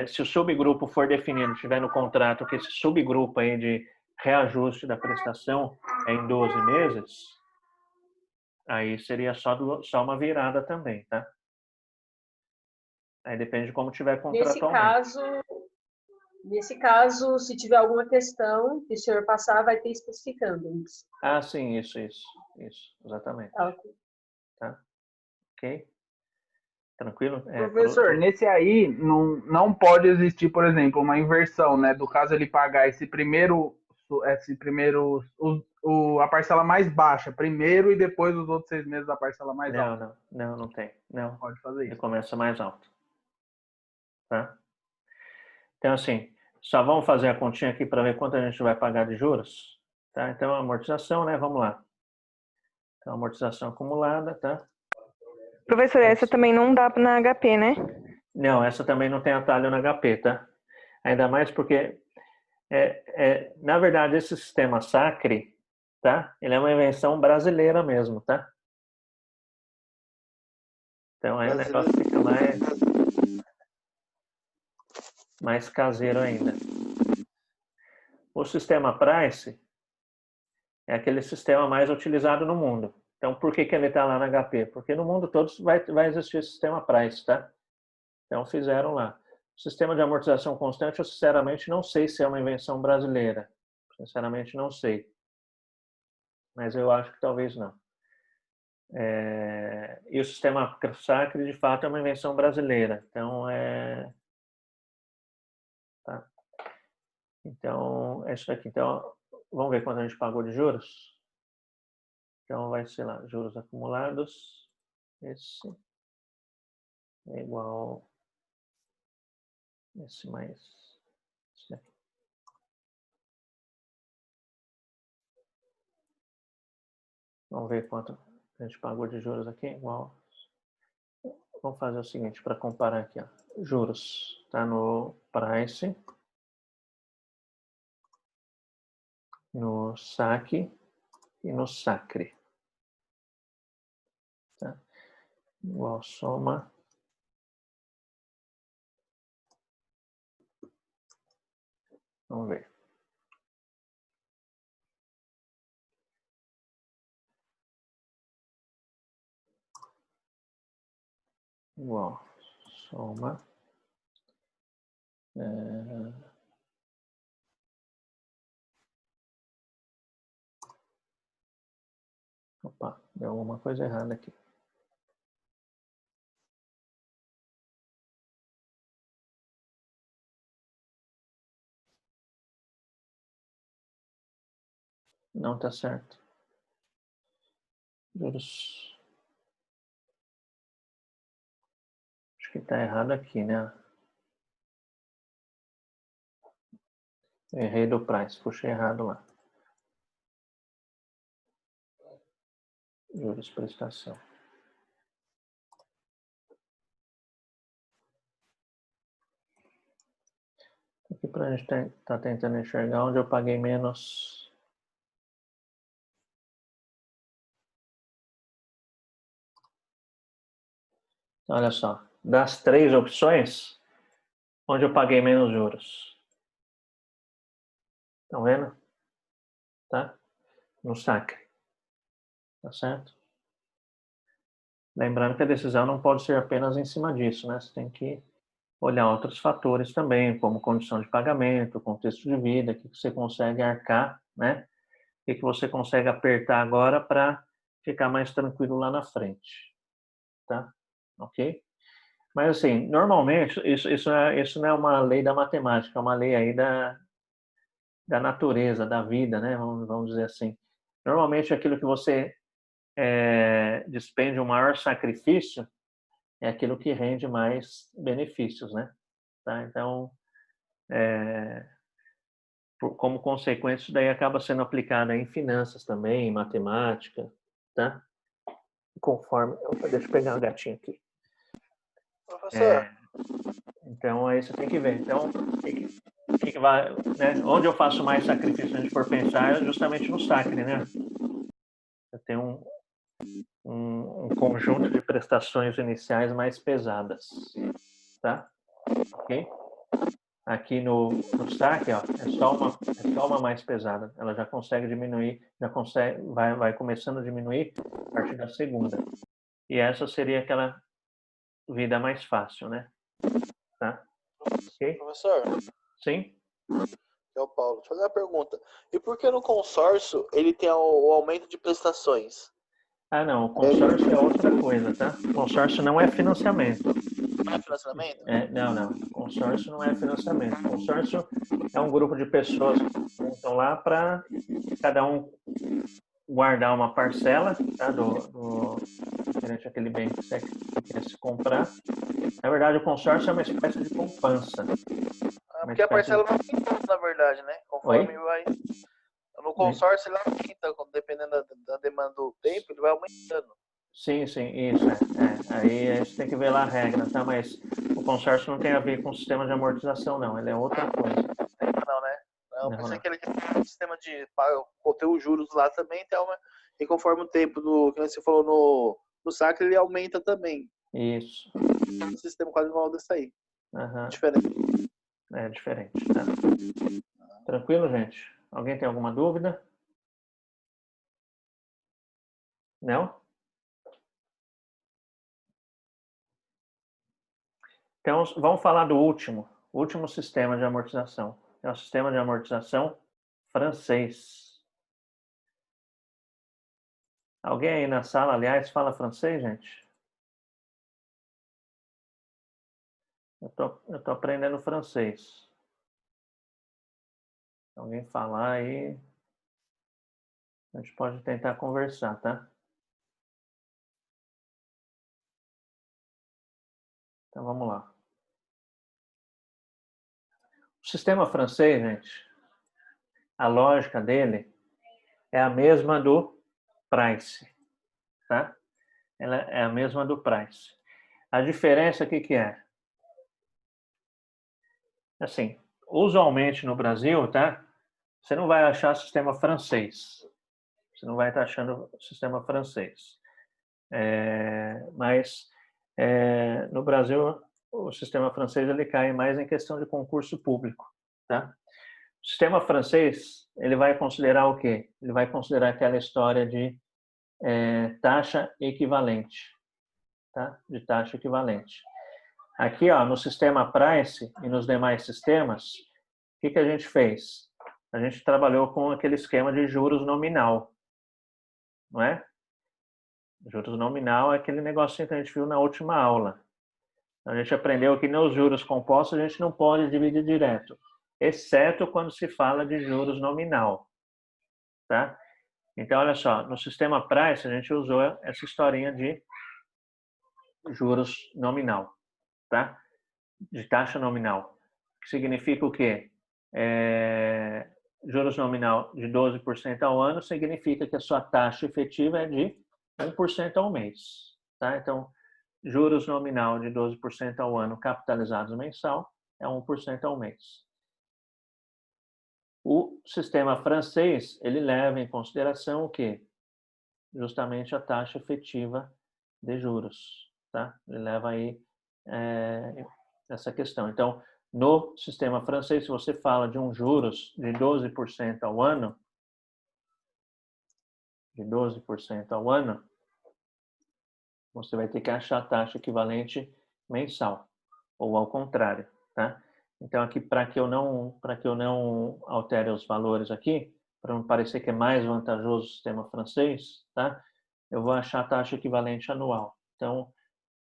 se o subgrupo for definido, tiver no contrato que esse subgrupo aí de reajuste da prestação é em 12 meses, aí seria só uma virada também, tá? Aí depende de como tiver contratualmente. Nesse caso, se tiver alguma questão que o senhor passar, vai ter especificando isso. Ah, sim, isso, exatamente. Tá? Ok? Tranquilo? Professor, nesse aí não pode existir, por exemplo, uma inversão, né? Do caso ele pagar esse primeiro esse primeiro, a parcela mais baixa primeiro e depois os outros 6 meses a parcela mais alta? Não tem. Não. Pode fazer Ele isso. começa mais alto. Tá? Então, assim, só vamos fazer a continha aqui para ver quanto a gente vai pagar de juros. Tá? Então, a amortização, né? Vamos lá. Então, amortização acumulada, tá? Professor, essa também não dá na HP, né? Não, essa também não tem atalho na HP, tá? Ainda mais porque, na verdade, esse sistema SACRE, tá? Ele é uma invenção brasileira mesmo, tá? Então, aí o negócio fica mais caseiro ainda. O sistema Price é aquele sistema mais utilizado no mundo. Então, por que ele está lá na HP? Porque no mundo todo vai existir esse sistema Price, tá? Então, fizeram lá. O sistema de amortização constante, eu sinceramente não sei se é uma invenção brasileira. Sinceramente, não sei. Mas eu acho que talvez não. E o sistema SACRE, de fato, é uma invenção brasileira. Então, tá. Então, é isso aqui. Então, vamos ver quanto a gente pagou de juros? Então, vai ser lá, juros acumulados. Esse é igual esse mais esse aqui. Vamos ver quanto a gente pagou de juros aqui. Igual. Vamos fazer o seguinte, para comparar aqui. Ó. Juros está no Price, no saque e no SACRE. Tá? Igual soma. Vamos ver. Igual soma. Opa, deu alguma coisa errada aqui. Não está certo. Juros. Acho que está errado aqui, né? Errei do price, puxei errado lá. Juros prestação. Aqui para a gente tá tentando enxergar onde eu paguei menos. Olha só, das 3 opções, onde eu paguei menos juros. Estão vendo? Tá? No SACRE. Tá certo? Lembrando que a decisão não pode ser apenas em cima disso, né? Você tem que olhar outros fatores também, como condição de pagamento, contexto de vida, o que você consegue arcar, né? O que você consegue apertar agora para ficar mais tranquilo lá na frente. Tá? Ok? Mas assim, normalmente, isso não é uma lei da matemática, é uma lei aí da natureza, da vida, né? Vamos dizer assim. Normalmente, aquilo que você despende um maior sacrifício é aquilo que rende mais benefícios, né? Tá? Então, como consequência, isso daí acaba sendo aplicado em finanças também, em matemática, tá? Conforme... Opa, deixa eu pegar um gatinho aqui. Professor. Então, aí você tem que ver. Então, que vai, né? Onde eu faço mais sacrifício, se a gente for pensar, é justamente no SACRE, né? Eu tenho um conjunto de prestações iniciais mais pesadas, tá? Ok? Aqui no SACRE, ó, é só uma mais pesada. Ela já consegue diminuir, vai começando a diminuir a partir da segunda. E essa seria aquela vida mais fácil, né? Tá? Ok? Professor? Sim? É o Paulo. Deixa eu fazer uma pergunta. E por que no consórcio ele tem o aumento de prestações? Ah, não. O consórcio é outra coisa, tá? O consórcio não é financiamento. não é financiamento? Não. Consórcio não é financiamento. Consórcio é um grupo de pessoas que estão lá para cada um guardar uma parcela, tá, diferente daquele bem que você quer se comprar. Na verdade, o consórcio é uma espécie de poupança. Porque a parcela não aumenta, na verdade, né? Conforme vai... No consórcio, ele aumenta, dependendo da demanda do tempo, ele vai aumentando. Sim, isso. Aí a gente tem que ver lá a regra, tá? Mas o consórcio não tem a ver com o sistema de amortização, não. Ele é outra coisa. Não, né? Eu pensei que ele tem um sistema de ter os juros lá também, e conforme o tempo que você falou no saque, ele aumenta também. Isso. Um sistema quase igual desse aí. Diferente. É diferente, tá? Tranquilo, gente? Alguém tem alguma dúvida? Não? Então, vamos falar do último sistema de amortização. É o sistema de amortização francês. Alguém aí na sala, aliás, fala francês, gente? Eu tô aprendendo francês. Se alguém falar aí, a gente pode tentar conversar, tá? Então, vamos lá. O sistema francês, gente, a lógica dele é a mesma do Price, tá? Ela é a mesma do Price. A diferença, o que é? Assim, usualmente no Brasil, tá? Você não vai achar sistema francês. Você não vai estar achando sistema francês. Mas no Brasil, o sistema francês ele cai mais em questão de concurso público, tá? O sistema francês, ele vai considerar o quê? Ele vai considerar aquela história de taxa equivalente, tá? De taxa equivalente. Aqui, ó, no sistema Price e nos demais sistemas, o que a gente fez? A gente trabalhou com aquele esquema de juros nominal, não é? Juros nominal é aquele negocinho que a gente viu na última aula. A gente aprendeu que nos juros compostos a gente não pode dividir direto, exceto quando se fala de juros nominal, tá? Então, olha só, no sistema Price a gente usou essa historinha de juros nominal, tá? De taxa nominal, que significa o quê? Juros nominal de 12% ao ano significa que a sua taxa efetiva é de 1% ao mês, tá? Então, juros nominal de 12% ao ano capitalizados mensal é 1% ao mês. O sistema francês, ele leva em consideração o quê? Justamente a taxa efetiva de juros, tá? Ele leva aí essa questão. Então, no sistema francês, se você fala de um juros de 12% ao ano, você vai ter que achar a taxa equivalente mensal, ou ao contrário, tá? Então, aqui, para que eu não altere os valores aqui, para não parecer que é mais vantajoso o sistema francês, tá? Eu vou achar a taxa equivalente anual. Então,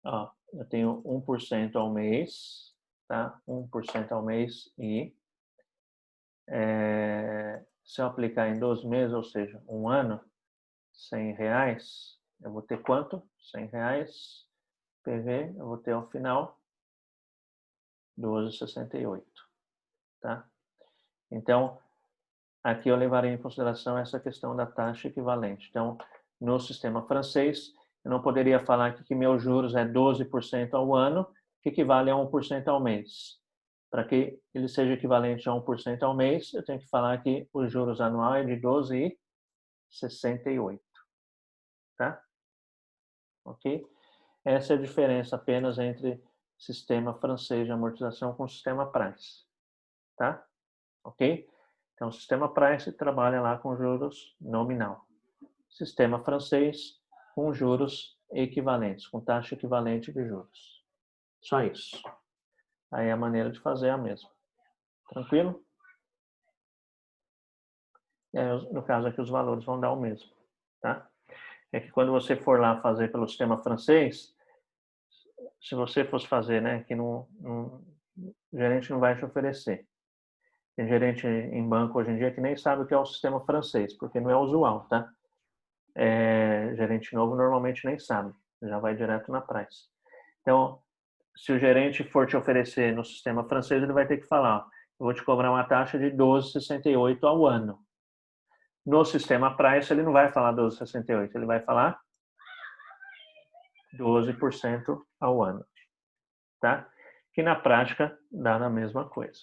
ó, eu tenho 1% ao mês, tá? 1% ao mês e se eu aplicar em 12 meses, ou seja, um ano, R$100, eu vou ter quanto? R$100 PV, eu vou ter ao final 12,68, tá? Então, aqui eu levarei em consideração essa questão da taxa equivalente. Então, no sistema francês, eu não poderia falar aqui que meus juros é 12% ao ano, que equivale a 1% ao mês. Para que ele seja equivalente a 1% ao mês, eu tenho que falar que os juros anual é de 12,68, tá? Ok? Essa é a diferença apenas entre sistema francês de amortização com o sistema Price, tá? Ok? Então, o sistema Price trabalha lá com juros nominal. Sistema francês com juros equivalentes, com taxa equivalente de juros. Só isso. Aí a maneira de fazer é a mesma. Tranquilo? No caso aqui, os valores vão dar o mesmo, tá? É que quando você for lá fazer pelo sistema francês, se você fosse fazer, né, que o gerente não vai te oferecer. Tem gerente em banco hoje em dia que nem sabe o que é o sistema francês, porque não é usual, tá? Gerente novo normalmente nem sabe, já vai direto na price. Então, se o gerente for te oferecer no sistema francês, ele vai ter que falar, ó, eu vou te cobrar uma taxa de 12,68 ao ano. No sistema price, ele não vai falar 12,68, ele vai falar 12% ao ano, tá? Que na prática dá na mesma coisa.